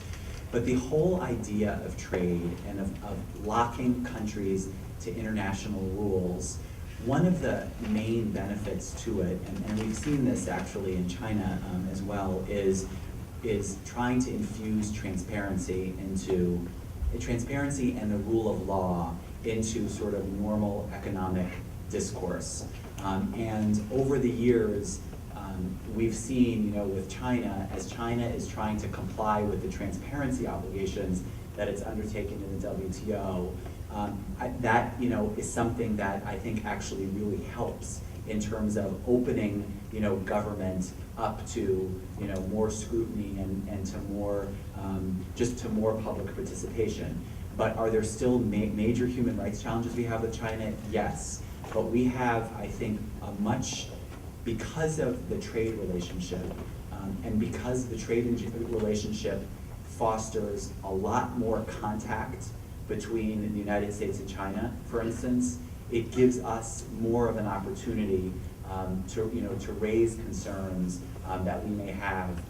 But the whole idea of trade and of locking countries to international rules, one of the main benefits to it, and we've seen this actually in China as well, is trying to infuse transparency and the rule of law into sort of normal economic discourse. And over the years, we've seen, with China, as China is trying to comply with the transparency obligations that it's undertaken in the WTO, that, is something that I think actually really helps in terms of opening, government up to, more scrutiny and to more, just to more public participation. But are there still major human rights challenges we have with China? Yes. But we have, I think, because of the trade relationship, and because the trade relationship fosters a lot more contact between the United States and China, for instance, it gives us more of an opportunity to raise concerns that we may have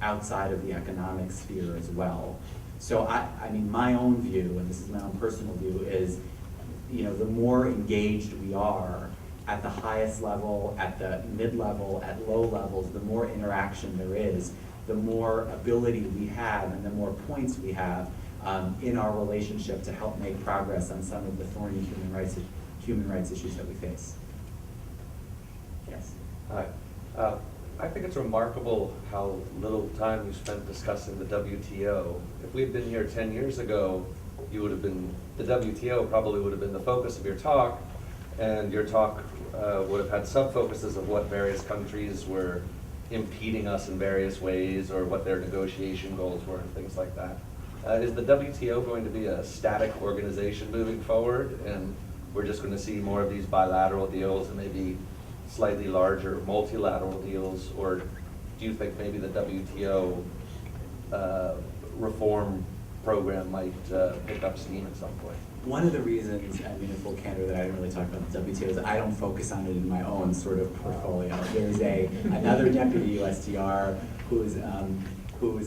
outside of the economic sphere as well. So I mean, my own view, and this is my own personal view, is the more engaged we are at the highest level, at the mid-level, at low levels, the more interaction there is, the more ability we have and the more points we have in our relationship to help make progress on some of the thorny human rights issues that we face. Yes? Hi. I think it's remarkable how little time you spent discussing the WTO. If we'd been here 10 years ago, the WTO probably would have been the focus of your talk, and your talk would have had sub-focuses of what various countries were impeding us in various ways, or what their negotiation goals were, and things like that. Is the WTO going to be a static organization moving forward, and we're just going to see more of these bilateral deals and maybe slightly larger multilateral deals, or do you think maybe the WTO reform program might pick up steam at some point? One of the reasons, I mean, in full candor, that I didn't really talk about the WTO is I don't focus on it in my own sort of portfolio. There's another deputy USTR who's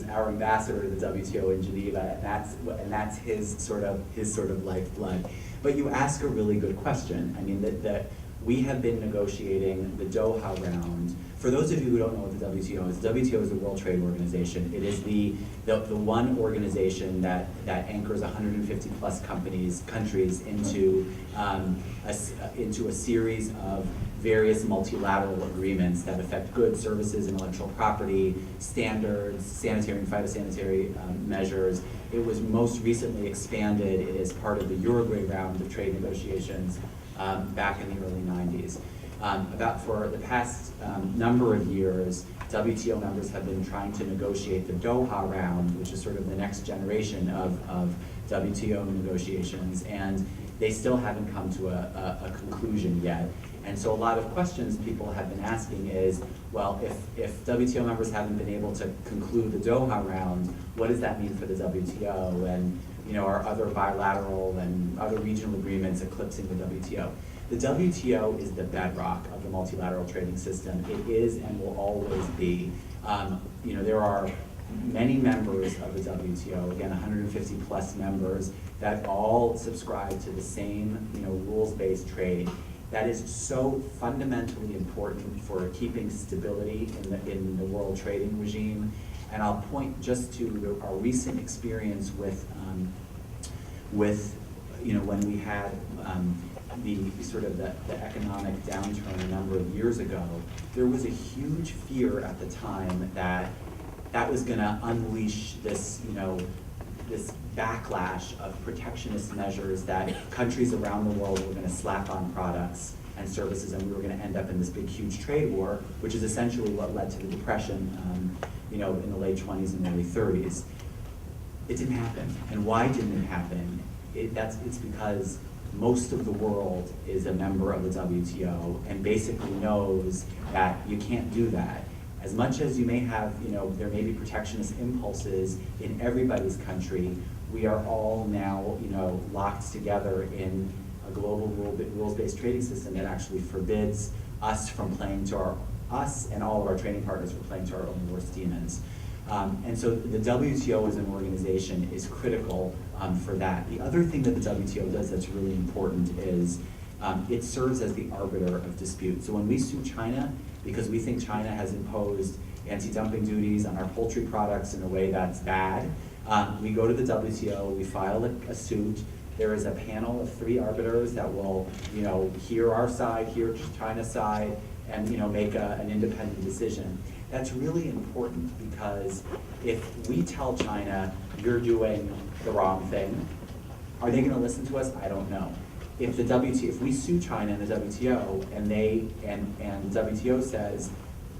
our ambassador to the WTO in Geneva, and that's his sort of lifeblood. But you ask a really good question. I mean, that we have been negotiating the Doha round. For those of you who don't know what the WTO is the World Trade Organization. It is the one organization that anchors 150 plus countries into a series of various multilateral agreements that affect goods, services, intellectual property, standards, sanitary and phytosanitary measures. It was most recently expanded. It is part of the Uruguay round of trade negotiations back in the early 90s. For the past number of years, WTO members have been trying to negotiate the Doha round, which is sort of the next generation of WTO negotiations, and they still haven't come to a conclusion yet. And so a lot of questions people have been asking is, well, if WTO members haven't been able to conclude the Doha round, what does that mean for the WTO? And are other bilateral and other regional agreements eclipsing the WTO? The WTO is the bedrock of the multilateral trading system. It is and will always be. There are many members of the WTO, again, 150 plus members, that all subscribe to the same rules-based trade that is so fundamentally important for keeping stability in the world trading regime. And I'll point just to our recent experience with when we had the economic downturn a number of years ago. There was a huge fear at the time that was going to unleash this backlash of protectionist measures that countries around the world were going to slap on products and services, and we were going to end up in this big, huge trade war, which is essentially what led to the Depression, in the late 20s and early 30s. It didn't happen. And why didn't it happen? It's because most of the world is a member of the WTO and basically knows that you can't do that. As much as you may have, there may be protectionist impulses in everybody's country, we are all now, locked together in a global rules-based trading system that actually forbids us from playing to us and all of our trading partners from playing to our own worst demons. And so the WTO as an organization is critical for that. The other thing that the WTO does that's really important is it serves as the arbiter of dispute. So when we sue China, because we think China has imposed anti-dumping duties on our poultry products in a way that's bad, we go to the WTO, we file a suit. There is a panel of 3 arbiters that will, hear our side, hear China's side, and make an independent decision. That's really important because if we tell China you're doing the wrong thing, are they going to listen to us? I don't know. If we sue China in the WTO and the WTO says,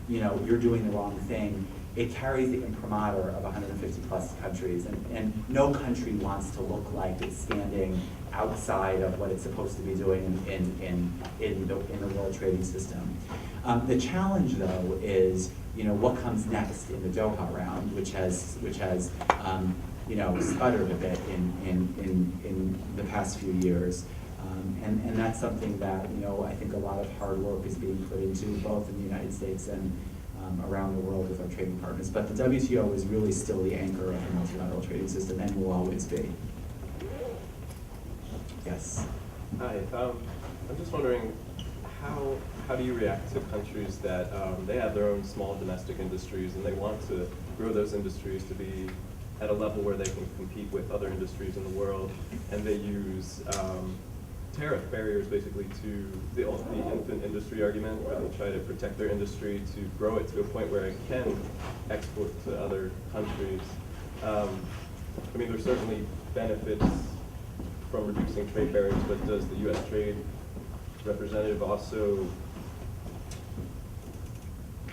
you're doing the wrong thing, it carries the imprimatur of 150 plus countries, and no country wants to look like it's standing outside of what it's supposed to be doing in the world trading system. The challenge, though, is what comes next in the Doha round, which has sputtered a bit in the past few years. And that's something that I think a lot of hard work is being put into, both in the United States and around the world with our trading partners. But the WTO is really still the anchor of the multilateral trading system and will always be. Yes? Hi, I'm just wondering, how do you react to countries that they have their own small domestic industries and they want to grow those industries to be at a level where they can compete with other industries in the world, and they use tariff barriers basically to the infant industry argument, where they try to protect their industry to grow it to a point where it can export to other countries. There's certainly benefits from reducing trade barriers, but does the U.S. Trade Representative also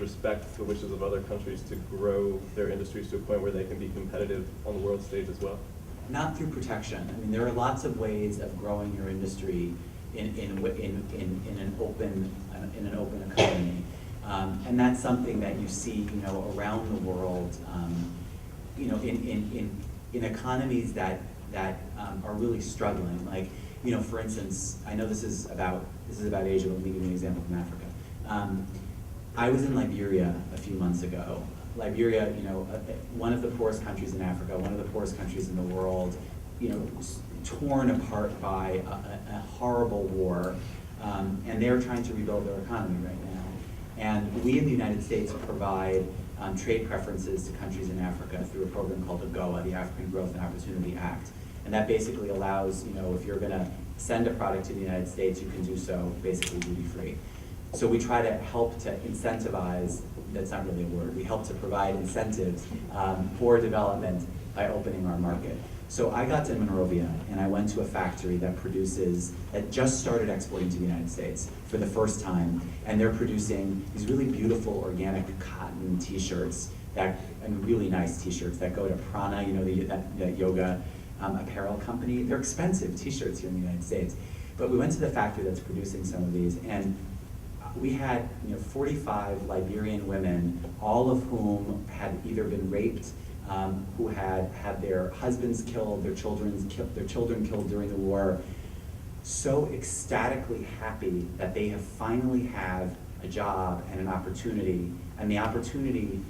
respect the wishes of other countries to grow their industries to a point where they can be competitive on the world stage as well? Not through protection. There are lots of ways of growing your industry in an open economy, and that's something that you see around the world. In economies that are really struggling. Like for instance, I know this is about Asia, but let me give you an example from Africa. I was in Liberia a few months ago. Liberia, one of the poorest countries in Africa, one of the poorest countries in the world, torn apart by a horrible war, and they're trying to rebuild their economy right now. And we in the United States provide trade preferences to countries in Africa through a program called AGOA, the African Growth and Opportunity Act. And that basically allows, if you're going to send a product to the United States, you can do so basically duty-free. So we try to help to incentivize, that's not really a word, we help to provide incentives for development by opening our market. So I got to Monrovia and I went to a factory that just started exporting to the United States for the first time, and they're producing these really beautiful organic cotton t-shirts, and really nice t-shirts that go to Prana, that yoga apparel company. They're expensive t-shirts here in the United States. But we went to the factory that's producing some of these, and we had 45 Liberian women, all of whom had either been raped, who had their husbands killed, their children killed during the war, so ecstatically happy that they finally have a job and an opportunity. And the opportunity,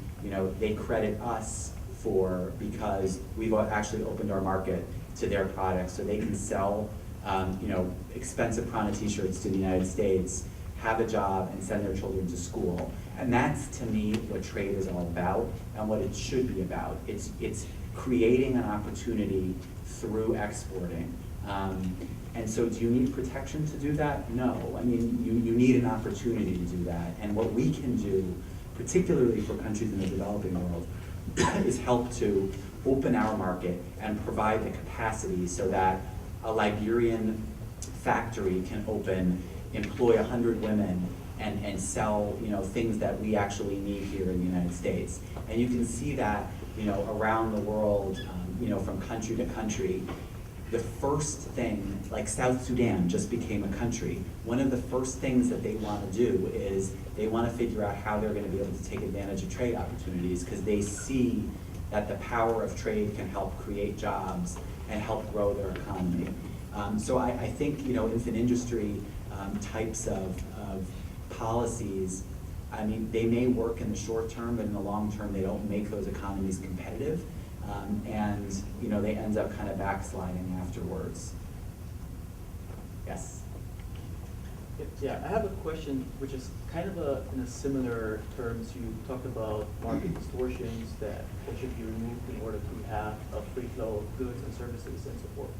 they credit us for, because we've actually opened our market to their products, so they can sell expensive Prana t-shirts to the United States, have a job, and send their children to school. And that's, to me, what trade is all about and what it should be about. It's creating an opportunity through exporting. And so do you need protection to do that? No. I mean, you need an opportunity to do that. And what we can do, particularly for countries in the developing world, is help to open our market and provide the capacity so that a Liberian factory can open, employ 100 women, and sell things that we actually need here in the United States. And you can see that around the world, from country to country. The first thing, like South Sudan just became a country, one of the first things that they want to do is they want to figure out how they're going to be able to take advantage of trade opportunities, because they see that the power of trade can help create jobs and help grow their economy. So I think infant industry types of policies, I mean, they may work in the short term, but in the long term, they don't make those economies competitive. And they end up kind of backsliding afterwards. Yes? Yeah, I have a question which is kind of in a similar terms. You talked about market distortions that should be removed in order to have a free flow of goods and services and so forth.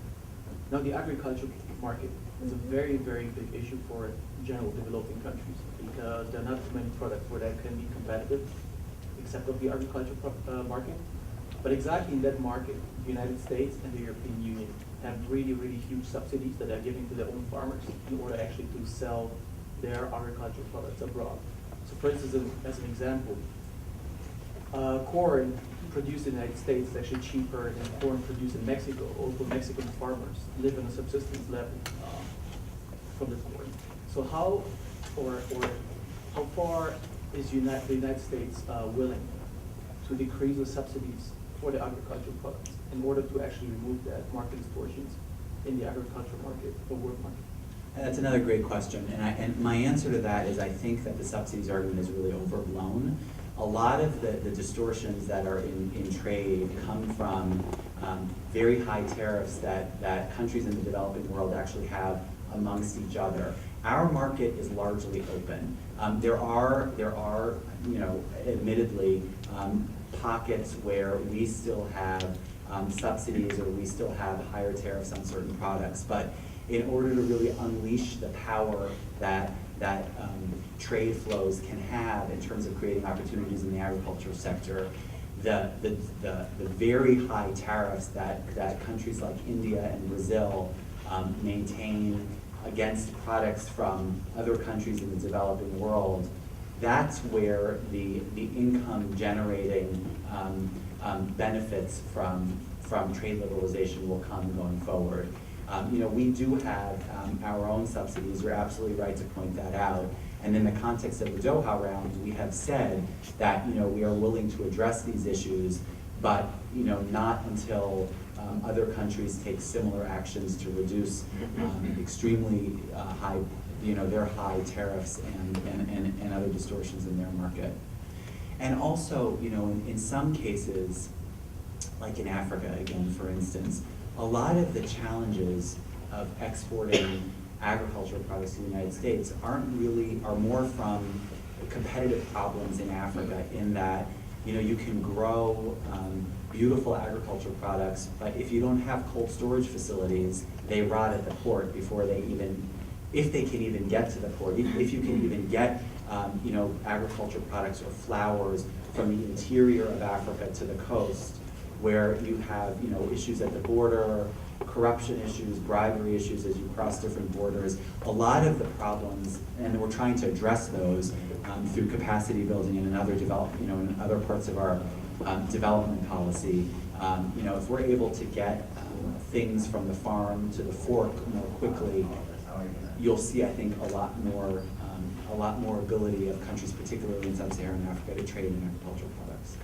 Now, the agricultural market is a very, very big issue for general developing countries because there are not too many products where that can be competitive except of the agricultural market. But exactly in that market, the United States and the European Union have really, really huge subsidies that they're giving to their own farmers in order actually to sell their agricultural products abroad. So for instance, as an example, corn produced in the United States is actually cheaper than corn produced in Mexico, although Mexican farmers live on a subsistence level from the corn. So how far is the United States willing to decrease the subsidies for the agricultural products in order to actually remove that market distortions in the agricultural market, the world market? That's another great question, and my answer to that is I think that the subsidies argument is really overblown. A lot of the distortions that are in trade come from very high tariffs that countries in the developing world actually have amongst each other. Our market is largely open. There are admittedly pockets where we still have subsidies or we still have higher tariffs on certain products. But in order to really unleash the power that trade flows can have in terms of creating opportunities in the agricultural sector, the very high tariffs that countries like India and Brazil maintain against products from other countries in the developing world, that's where the income generating benefits from trade liberalization will come going forward. We do have our own subsidies. You're absolutely right to point that out. And in the context of the Doha round, we have said that we are willing to address these issues, but not until other countries take similar actions to reduce extremely high, their high tariffs and other distortions in their market. And also, in some cases, like in Africa, again, for instance, a lot of the challenges of exporting agricultural products to the United States are more from competitive problems in Africa, in that you can grow beautiful agricultural products, but if you don't have cold storage facilities, they rot at the port before if they can even get to the port. If you can even get agricultural products or flowers from the interior of Africa to the coast, where you have issues at the border, corruption issues, bribery issues as you cross different borders. A lot of the problems, and we're trying to address those through capacity building and in other parts of our development policy. If we're able to get things from the farm to the fork more quickly, you'll see, I think, a lot more ability of countries, particularly in Sub-Saharan Africa, to trade in agricultural products.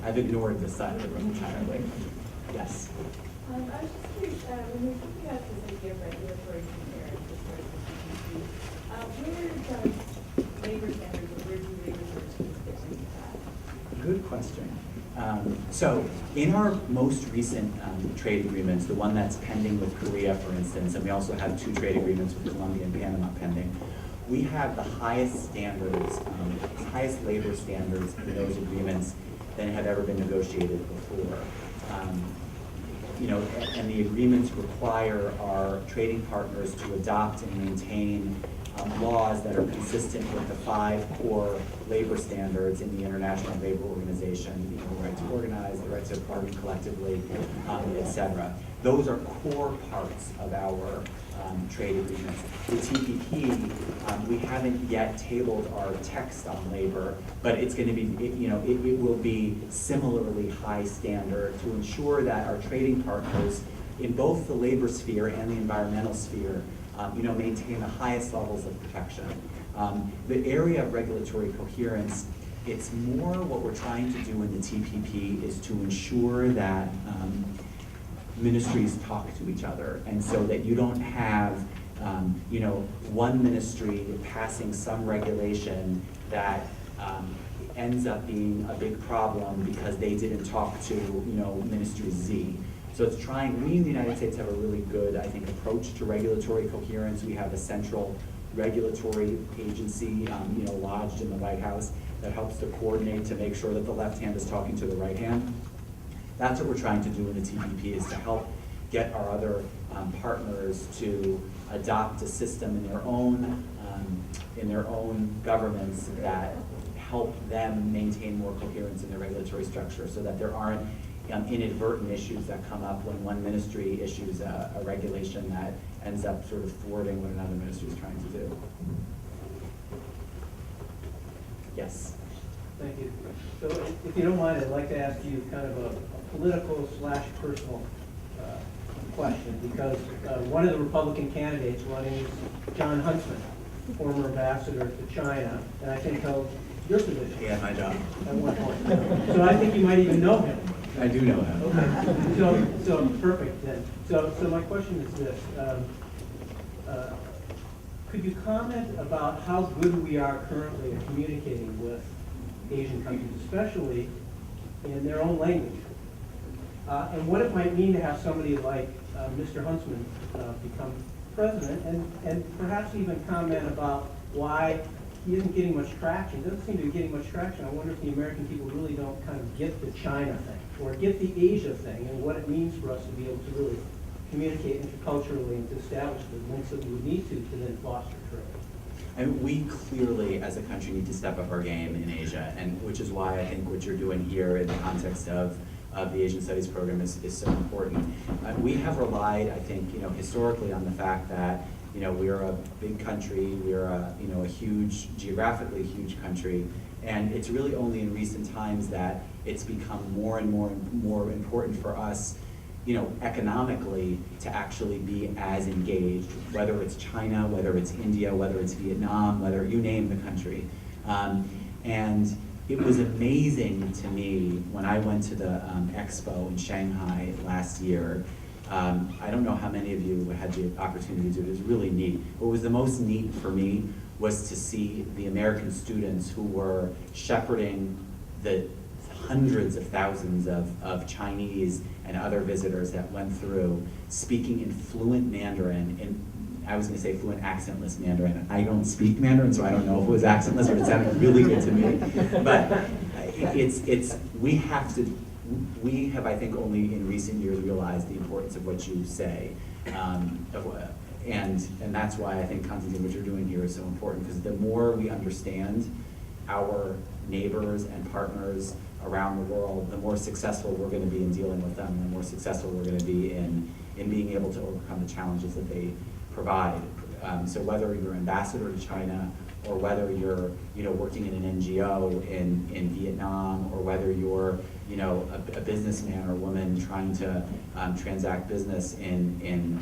I've ignored this side of the room entirely. Yes? I was just curious, when you're thinking about this idea of regulatory transparency, where does labor standards or where do labor standards fit into that? Good question. So in our most recent trade agreements, the one that's pending with Korea, for instance, and we also have 2 trade agreements with Colombia and Panama pending, we have the highest standards, highest labor standards in those agreements than have ever been negotiated before. And the agreements require our trading partners to adopt and maintain laws that are consistent with the 5 core labor standards in the International Labor Organization, the right to organize, the right to bargain collectively, et cetera. Those are core parts of our trade agreements. The TPP, we haven't yet tabled our text on labor, but it's going to be, it will be similarly high standard to ensure that our trading partners in both the labor sphere and the environmental sphere maintain the highest levels of protection. The area of regulatory coherence, it's more what we're trying to do in the TPP is to ensure that ministries talk to each other, and so that you don't have one ministry passing some regulation that ends up being a big problem because they didn't talk to Ministry Z. So it's trying, we in the United States have a really good, I think, approach to regulatory coherence. We have a central regulatory agency, lodged in the White House that helps to coordinate to make sure that the left hand is talking to the right hand. That's what we're trying to do in the TPP, is to help get our other partners to adopt a system in their own governments that help them maintain more coherence in their regulatory structure, so that there aren't inadvertent issues that come up when one ministry issues a regulation that ends up sort of thwarting what another ministry is trying to do. Yes. Thank you. So if you don't mind, I'd like to ask you kind of a political/personal question, because one of the Republican candidates running is John Huntsman, former ambassador to China, and I think held your position. Yeah, my job. At one point. So I think you might even know him. I do know him. Okay. So perfect then. So my question is this. Could you comment about how good we are currently at communicating with Asian countries, especially in their own language? And what it might mean to have somebody like Mr. Huntsman become president, and perhaps even comment about why he isn't getting much traction. Doesn't seem to be getting much traction. I wonder if the American people really don't kind of get the China thing, or get the Asia thing, and what it means for us to be able to really communicate interculturally and to establish the links that we would need to then foster trade. And we clearly, as a country, need to step up our game in Asia, and which is why I think what you're doing here in the context of the Asian Studies program is so important. We have relied, I think, historically on the fact that we're a big country, we're a huge, geographically huge country, and it's really only in recent times that it's become more and more important for us, economically, to actually be as engaged, whether it's China, whether it's India, whether it's Vietnam, whether you name the country. And it was amazing to me when I went to the expo in Shanghai last year. I don't know how many of you had the opportunity to do it. It was really neat. What was the most neat for me was to see the American students who were shepherding the hundreds of thousands of Chinese and other visitors that went through, speaking in fluent Mandarin, and I was going to say fluent accentless Mandarin. I don't speak Mandarin, so I don't know if it was accentless, but it sounded really good to me. But we have, I think, only in recent years realized the importance of what you say. And that's why I think, Constantine, what you're doing here is so important, because the more we understand our neighbors and partners around the world, the more successful we're going to be in dealing with them, the more successful we're going to be in being able to overcome the challenges that they provide. So whether you're ambassador to China, or whether you're working in an NGO in Vietnam, or whether you're a businessman or woman trying to transact business in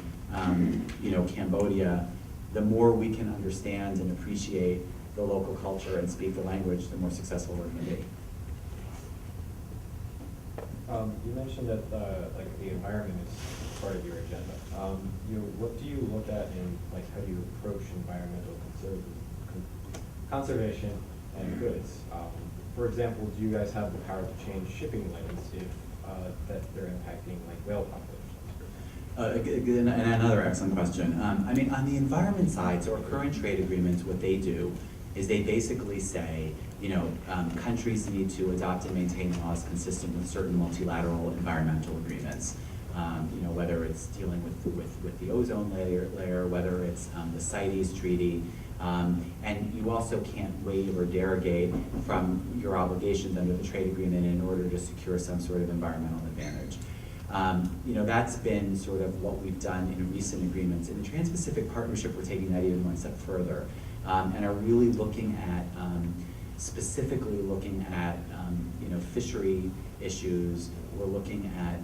Cambodia, the more we can understand and appreciate the local culture and speak the language, the more successful we're going to be. You mentioned that the environment is part of your agenda. What do you look at in how do you approach environmental conservation and goods? for example, do you guys have the power to change shipping lanes if that they're impacting like whale populations? And another excellent question. I mean, on the environment side, so our current trade agreements, what they do is they basically say, you know, countries need to adopt and maintain laws consistent with certain multilateral environmental agreements. You know, whether it's dealing with the ozone layer, whether it's the CITES treaty, and you also can't waive or derogate from your obligations under the trade agreement in order to secure some sort of environmental advantage. You know, that's been sort of what we've done in recent agreements. In the Trans-Pacific Partnership, we're taking that even one step further, and are really looking at, specifically looking at, you know, fishery issues. We're looking at,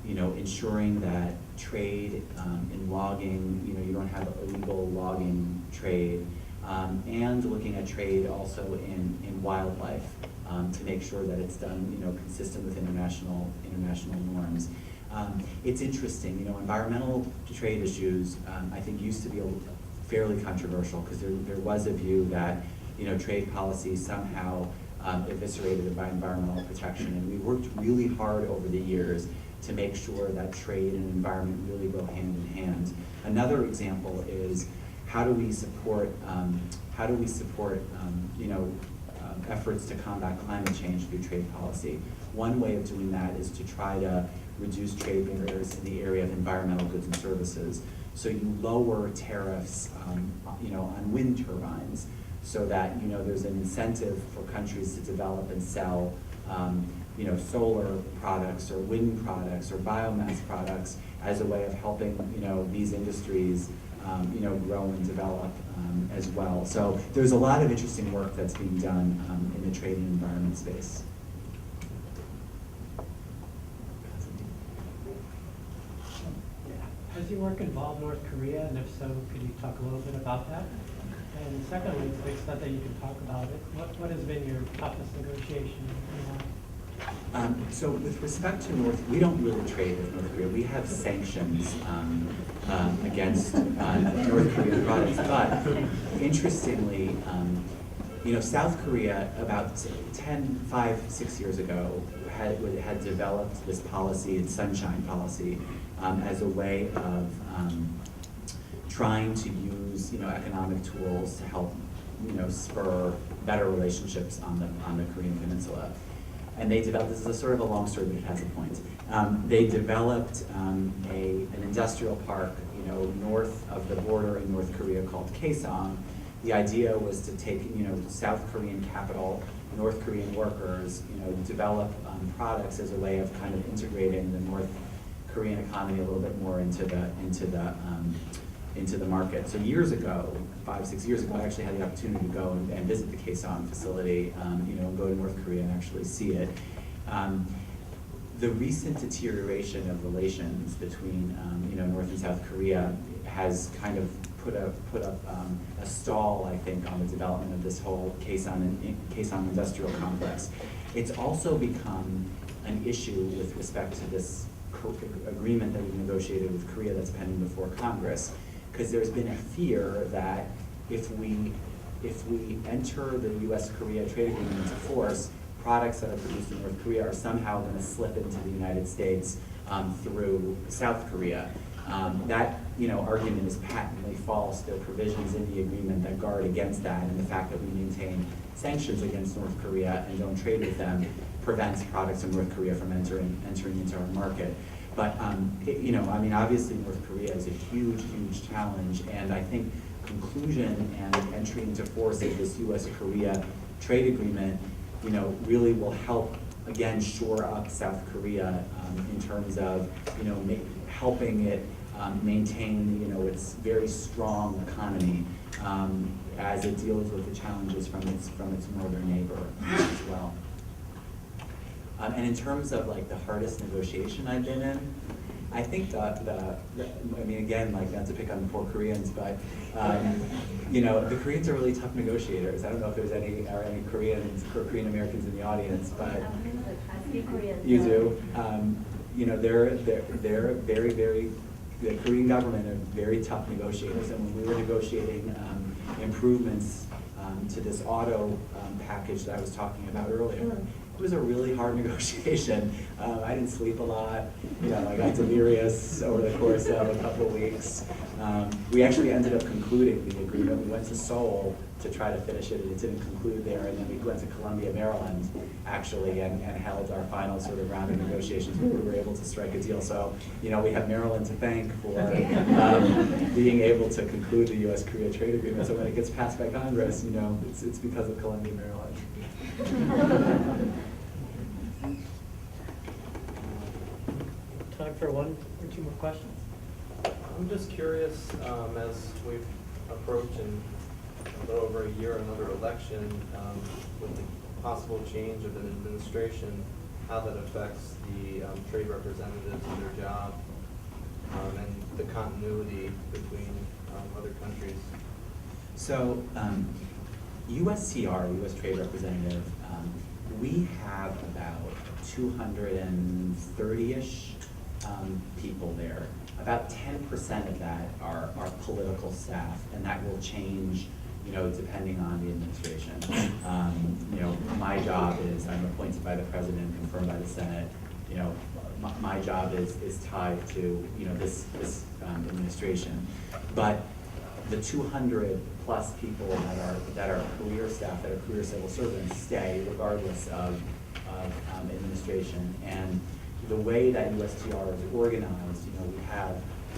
you know, ensuring that trade in logging, you know, you don't have illegal logging trade, and looking at trade also in wildlife to make sure that it's done, you know, consistent with international norms. It's interesting, you know, environmental trade issues, I think used to be fairly controversial because there was a view that, you know, trade policy somehow eviscerated by environmental protection, and we worked really hard over the years to make sure that trade and environment really go hand in hand. Another example is how do we support you know, efforts to combat climate change through trade policy. One way of doing that is to try to reduce trade barriers in the area of environmental goods and services. So you lower tariffs, you know, on wind turbines, so that, you know, there's an incentive for countries to develop and sell you know, solar products or wind products or biomass products as a way of helping, you know, these industries, you know, grow and develop as well. So there's a lot of interesting work that's being done in the trade and environment space. Has your work involved North Korea, and if so, could you talk a little bit about that? And secondly, to the extent that you can talk about it, what has been your toughest negotiation? So with respect to we don't really trade with North Korea. We have sanctions against North Korean products. But interestingly, you know, South Korea about 6 years ago had developed this policy, its sunshine policy, as a way of trying to use, you know, economic tools to help, you know, spur better relationships on the Korean Peninsula. And they developed, this is a sort of a long story, but it has a point. They developed an industrial park, you know, north of the border in North Korea called Kaesong. The idea was to take, you know, South Korean capital, North Korean workers, you know, develop products as a way of kind of integrating the North Korean economy a little bit more into the market. So years ago, 5-6 years ago, I actually had the opportunity to go and visit the Kaesong facility, you know, and go to North Korea and actually see it. The recent deterioration of relations between, you know, North and South Korea has kind of put up a stall, I think, on the development of this whole Kaesong industrial complex. It's also become an issue with respect to this agreement that we've negotiated with Korea that's pending before Congress, because there's been a fear that if we enter the U.S.-Korea Trade Agreement into force, products that are produced in North Korea are somehow going to slip into the United States through South Korea. That, you know, argument is patently false. There are provisions in the agreement that guard against that, and the fact that we maintain sanctions against North Korea and don't trade with them prevents products in North Korea from entering into our market. But, you know, I mean, obviously North Korea is a huge, huge challenge, and I think conclusion and entry into force of this U.S.-Korea trade agreement, you know, really will help, again, shore up South Korea in terms of, you know, helping it maintain, you know, its very strong economy as it deals with the challenges from its northern neighbor as well. And in terms of like the hardest negotiation I've been in, I think I mean, again, like not to pick on the poor Koreans, but you know, the Koreans are really tough negotiators. I don't know if there's any Korean Americans in the audience, but you do. You know, they're very, very. The Korean government are very tough negotiators, and when we were negotiating improvements to this auto package that I was talking about earlier. It was a really hard negotiation. I didn't sleep a lot. I got delirious over the course of a couple of weeks. We actually ended up concluding the agreement. We went to Seoul to try to finish it, and it didn't conclude there. And then we went to Columbia, Maryland, actually, and held our final sort of round of negotiations where we were able to strike a deal. So, we have Maryland to thank for being able to conclude the U.S.-Korea Trade Agreement. So when it gets passed by Congress, it's because of Columbia, Maryland. Time for one or two more questions. I'm just curious, as we've approached in a little over a year another election, with the possible change of an administration, how that affects the trade representatives and their job, and the continuity between other countries. So, USTR, U.S. Trade Representative, we have about 230-ish people there. About 10% of that are political staff, and that will change, depending on the administration. My job is, I'm appointed by the president, confirmed by the Senate. My job is tied to, this administration. But the 200 plus people that are career staff, that are career civil servants, stay regardless of administration. And the way that USTR is organized,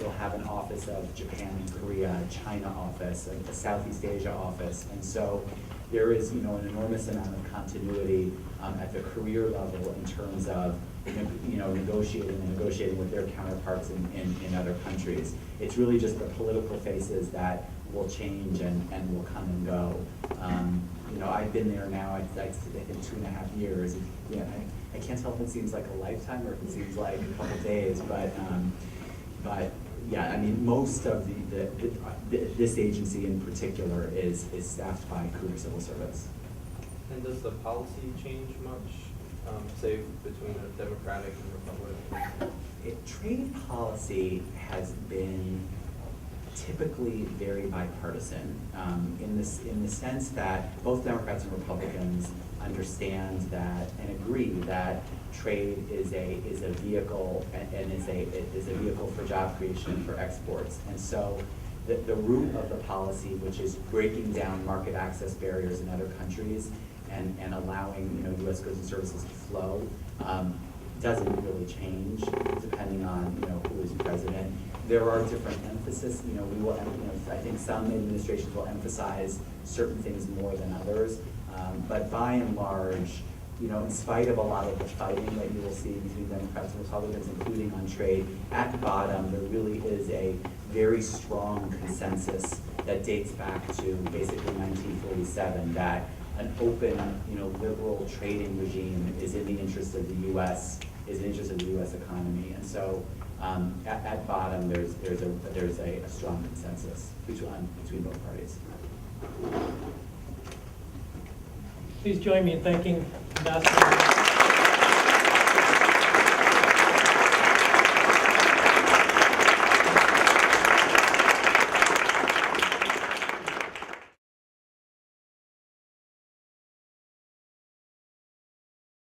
we'll have an office of Japan and Korea, a China office, a Southeast Asia office, and so there is an enormous amount of continuity at the career level in terms of negotiating with their counterparts in other countries. It's really just the political faces that will change and will come and go. I've been there now, I think 2.5 years. I can't tell if it seems like a lifetime or if it seems like a couple days, but yeah, most of this agency in particular is staffed by career civil servants. And does the policy change much, say, between a Democratic and Republican? Trade policy has been typically very bipartisan, in the sense that both Democrats and Republicans understand that and agree that trade is a vehicle and is a vehicle for job creation and for exports. And so the root of the policy, which is breaking down market access barriers in other countries and allowing U.S. goods and services to flow, doesn't really change depending on who is president. There are different emphasis. We will, I think some administrations will emphasize certain things more than others, but by and large, in spite of a lot of the fighting that you will see between Democrats and Republicans, including on trade, at bottom there really is a very strong consensus that dates back to basically 1947 that an open, liberal trading regime is in the interest of the U.S. is in the interest of the U.S. economy, and so at bottom there's a strong consensus between both parties. Please join me in thanking Ambassador